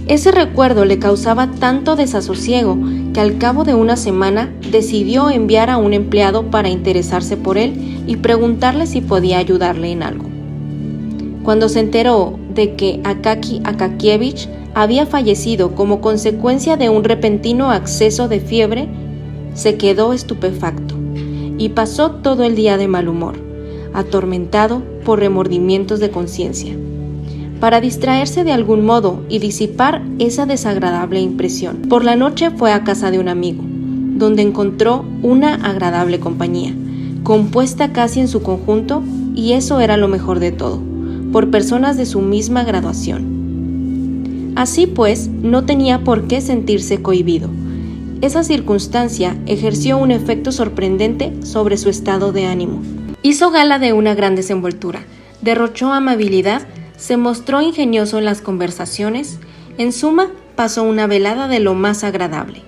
Ese recuerdo le causaba tanto desasosiego que al cabo de una semana decidió enviar a un empleado para interesarse por él y preguntarle si podía ayudarle en algo. Cuando se enteró de que Akaki Akakievich había fallecido como consecuencia de un repentino acceso de fiebre, se quedó estupefacto y pasó todo el día de mal humor, atormentado por remordimientos de conciencia. Para distraerse de algún modo y disipar esa desagradable impresión, por la noche fue a casa de un amigo, donde encontró una agradable compañía, compuesta casi en su conjunto, y eso era lo mejor de todo, por personas de su misma graduación. Así pues, no tenía por qué sentirse cohibido. Esa circunstancia ejerció un efecto sorprendente sobre su estado de ánimo. Hizo gala de una gran desenvoltura, derrochó amabilidad, se mostró ingenioso en las conversaciones, en suma, pasó una velada de lo más agradable.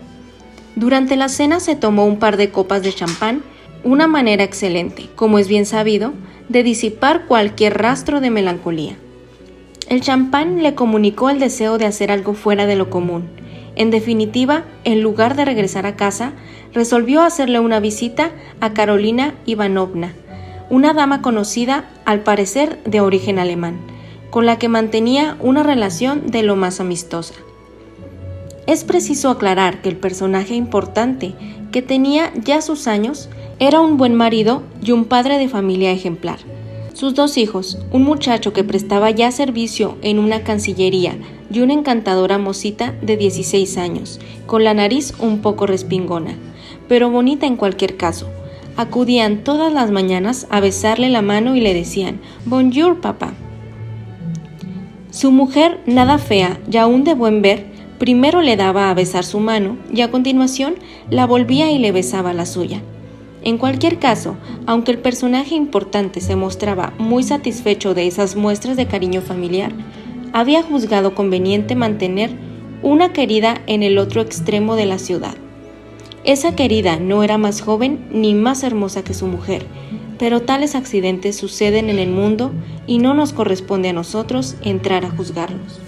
Durante la cena se tomó un par de copas de champán, una manera excelente, como es bien sabido, de disipar cualquier rastro de melancolía. El champán le comunicó el deseo de hacer algo fuera de lo común. En definitiva, en lugar de regresar a casa, resolvió hacerle una visita a Carolina Ivanovna, una dama conocida, al parecer de origen alemán, con la que mantenía una relación de lo más amistosa. Es preciso aclarar que el personaje importante, que tenía ya sus años, era un buen marido y un padre de familia ejemplar. Sus dos hijos, un muchacho que prestaba ya servicio en una cancillería y una encantadora mocita de 16 años, con la nariz un poco respingona, pero bonita en cualquier caso, acudían todas las mañanas a besarle la mano y le decían «Bonjour, papá». Su mujer, nada fea y aún de buen ver, primero le daba a besar su mano y a continuación la volvía y le besaba la suya. En cualquier caso, aunque el personaje importante se mostraba muy satisfecho de esas muestras de cariño familiar, había juzgado conveniente mantener una querida en el otro extremo de la ciudad. Esa querida no era más joven ni más hermosa que su mujer, pero tales accidentes suceden en el mundo y no nos corresponde a nosotros entrar a juzgarlos.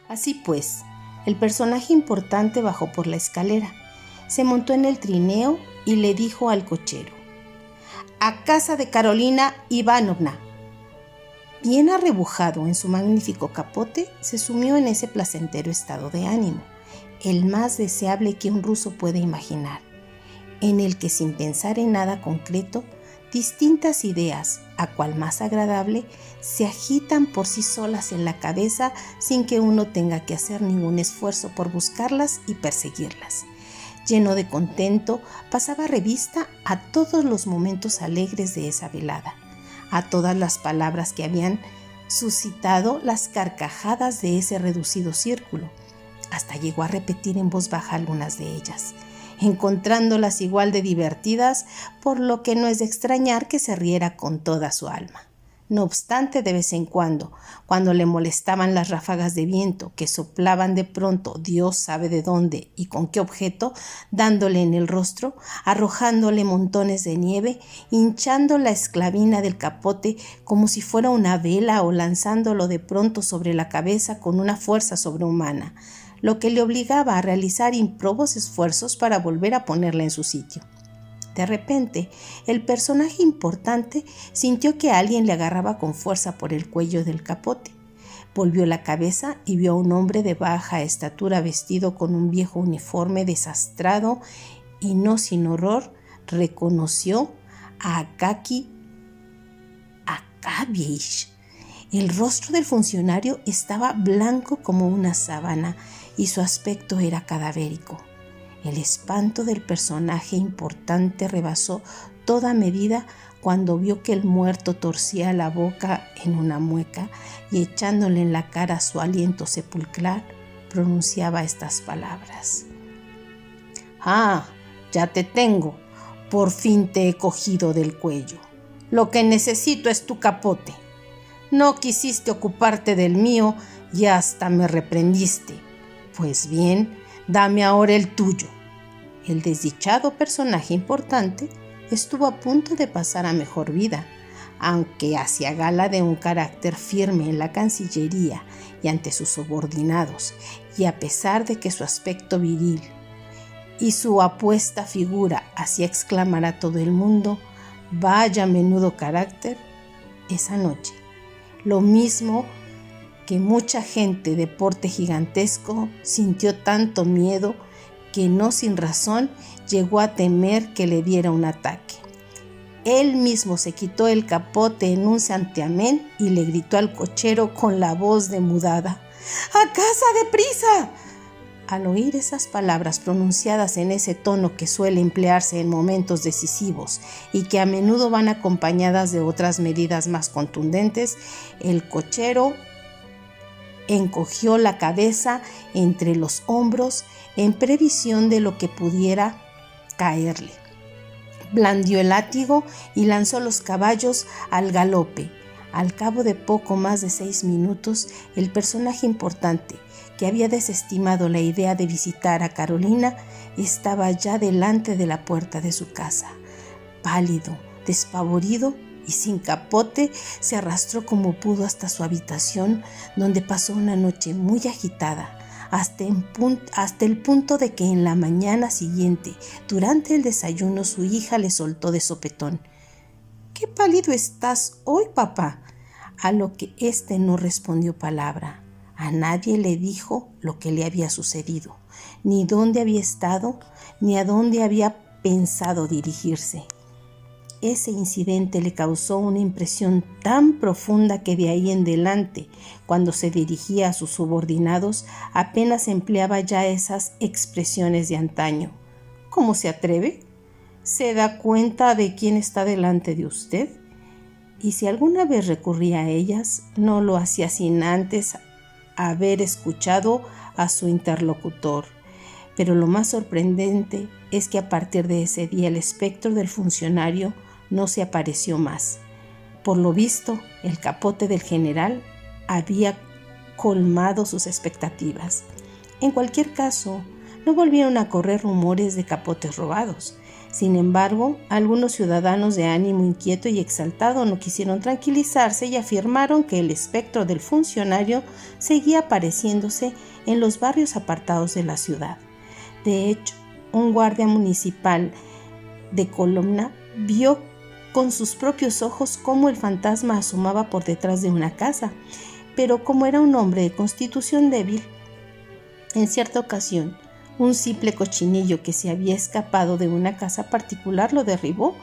Así pues, el personaje importante bajó por la escalera, se montó en el trineo y le dijo al cochero: «A casa de Carolina Ivanovna». Bien arrebujado en su magnífico capote, se sumió en ese placentero estado de ánimo, el más deseable que un ruso puede imaginar, en el que sin pensar en nada concreto, distintas ideas, a cual más agradable, se agitan por sí solas en la cabeza sin que uno tenga que hacer ningún esfuerzo por buscarlas y perseguirlas. Lleno de contento, pasaba revista a todos los momentos alegres de esa velada, a todas las palabras que habían suscitado las carcajadas de ese reducido círculo. Hasta llegó a repetir en voz baja algunas de ellas, encontrándolas igual de divertidas, por lo que no es de extrañar que se riera con toda su alma. No obstante, de vez en cuando le molestaban las ráfagas de viento que soplaban de pronto Dios sabe de dónde y con qué objeto, dándole en el rostro, arrojándole montones de nieve, hinchando la esclavina del capote como si fuera una vela o lanzándolo de pronto sobre la cabeza con una fuerza sobrehumana, lo que le obligaba a realizar ímprobos esfuerzos para volver a ponerla en su sitio. De repente, el personaje importante sintió que alguien le agarraba con fuerza por el cuello del capote. Volvió la cabeza y vio a un hombre de baja estatura vestido con un viejo uniforme desastrado y no sin horror reconoció a Akaki Akakievich. El rostro del funcionario estaba blanco como una sábana y su aspecto era cadavérico. El espanto del personaje importante rebasó toda medida cuando vio que el muerto torcía la boca en una mueca y echándole en la cara su aliento sepulcral, pronunciaba estas palabras: «Ah, ya te tengo, por fin te he cogido del cuello. Lo que necesito es tu capote. No quisiste ocuparte del mío y hasta me reprendiste. Pues bien, dame ahora el tuyo». El desdichado personaje importante estuvo a punto de pasar a mejor vida, aunque hacía gala de un carácter firme en la Cancillería y ante sus subordinados, y a pesar de que su aspecto viril y su apuesta figura hacía exclamar a todo el mundo: «Vaya menudo carácter», esa noche, lo mismo que mucha gente de porte gigantesco, sintió tanto miedo que no sin razón llegó a temer que le diera un ataque. Él mismo se quitó el capote en un santiamén y le gritó al cochero con la voz demudada: «¡A casa, deprisa!». Al oír esas palabras pronunciadas en ese tono que suele emplearse en momentos decisivos y que a menudo van acompañadas de otras medidas más contundentes, el cochero encogió la cabeza entre los hombros en previsión de lo que pudiera caerle. Blandió el látigo y lanzó los caballos al galope. Al cabo de poco más de 6 minutos, el personaje importante, que había desestimado la idea de visitar a Carolina, estaba ya delante de la puerta de su casa. Pálido, despavorido y sin capote, se arrastró como pudo hasta su habitación, donde pasó una noche muy agitada, hasta el punto de que en la mañana siguiente, durante el desayuno, su hija le soltó de sopetón: «¿Qué pálido estás hoy, papá?». A lo que éste no respondió palabra. A nadie le dijo lo que le había sucedido, ni dónde había estado, ni a dónde había pensado dirigirse. Ese incidente le causó una impresión tan profunda que de ahí en adelante, cuando se dirigía a sus subordinados, apenas empleaba ya esas expresiones de antaño. ¿Cómo se atreve? ¿Se da cuenta de quién está delante de usted? Y si alguna vez recurría a ellas, no lo hacía sin antes haber escuchado a su interlocutor. Pero lo más sorprendente es que a partir de ese día el espectro del funcionario no se apareció más. Por lo visto, el capote del general había colmado sus expectativas. En cualquier caso, no volvieron a correr rumores de capotes robados. Sin embargo, algunos ciudadanos de ánimo inquieto y exaltado no quisieron tranquilizarse y afirmaron que el espectro del funcionario seguía apareciéndose en los barrios apartados de la ciudad. De hecho, un guardia municipal de Kolomna vio con sus propios ojos cómo el fantasma asomaba por detrás de una casa, pero como era un hombre de constitución débil, en cierta ocasión, un simple cochinillo que se había escapado de una casa particular lo derribó,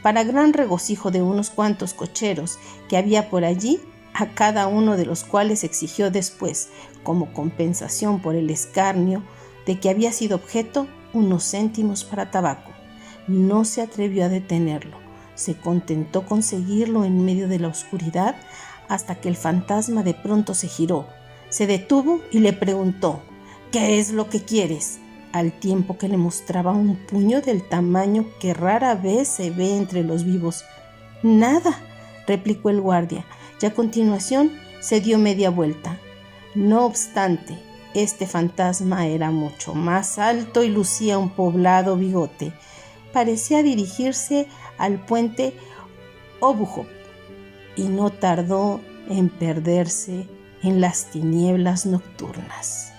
para gran regocijo de unos cuantos cocheros que había por allí, a cada uno de los cuales exigió después, como compensación por el escarnio de que había sido objeto, unos céntimos para tabaco. No se atrevió a detenerlo, se contentó con seguirlo en medio de la oscuridad hasta que el fantasma de pronto se giró, se detuvo y le preguntó: «¿Qué es lo que quieres?», al tiempo que le mostraba un puño del tamaño que rara vez se ve entre los vivos. «Nada», replicó el guardia, y a continuación se dio media vuelta. No obstante, este fantasma era mucho más alto y lucía un poblado bigote. Parecía dirigirse al puente Obuhop y no tardó en perderse en las tinieblas nocturnas.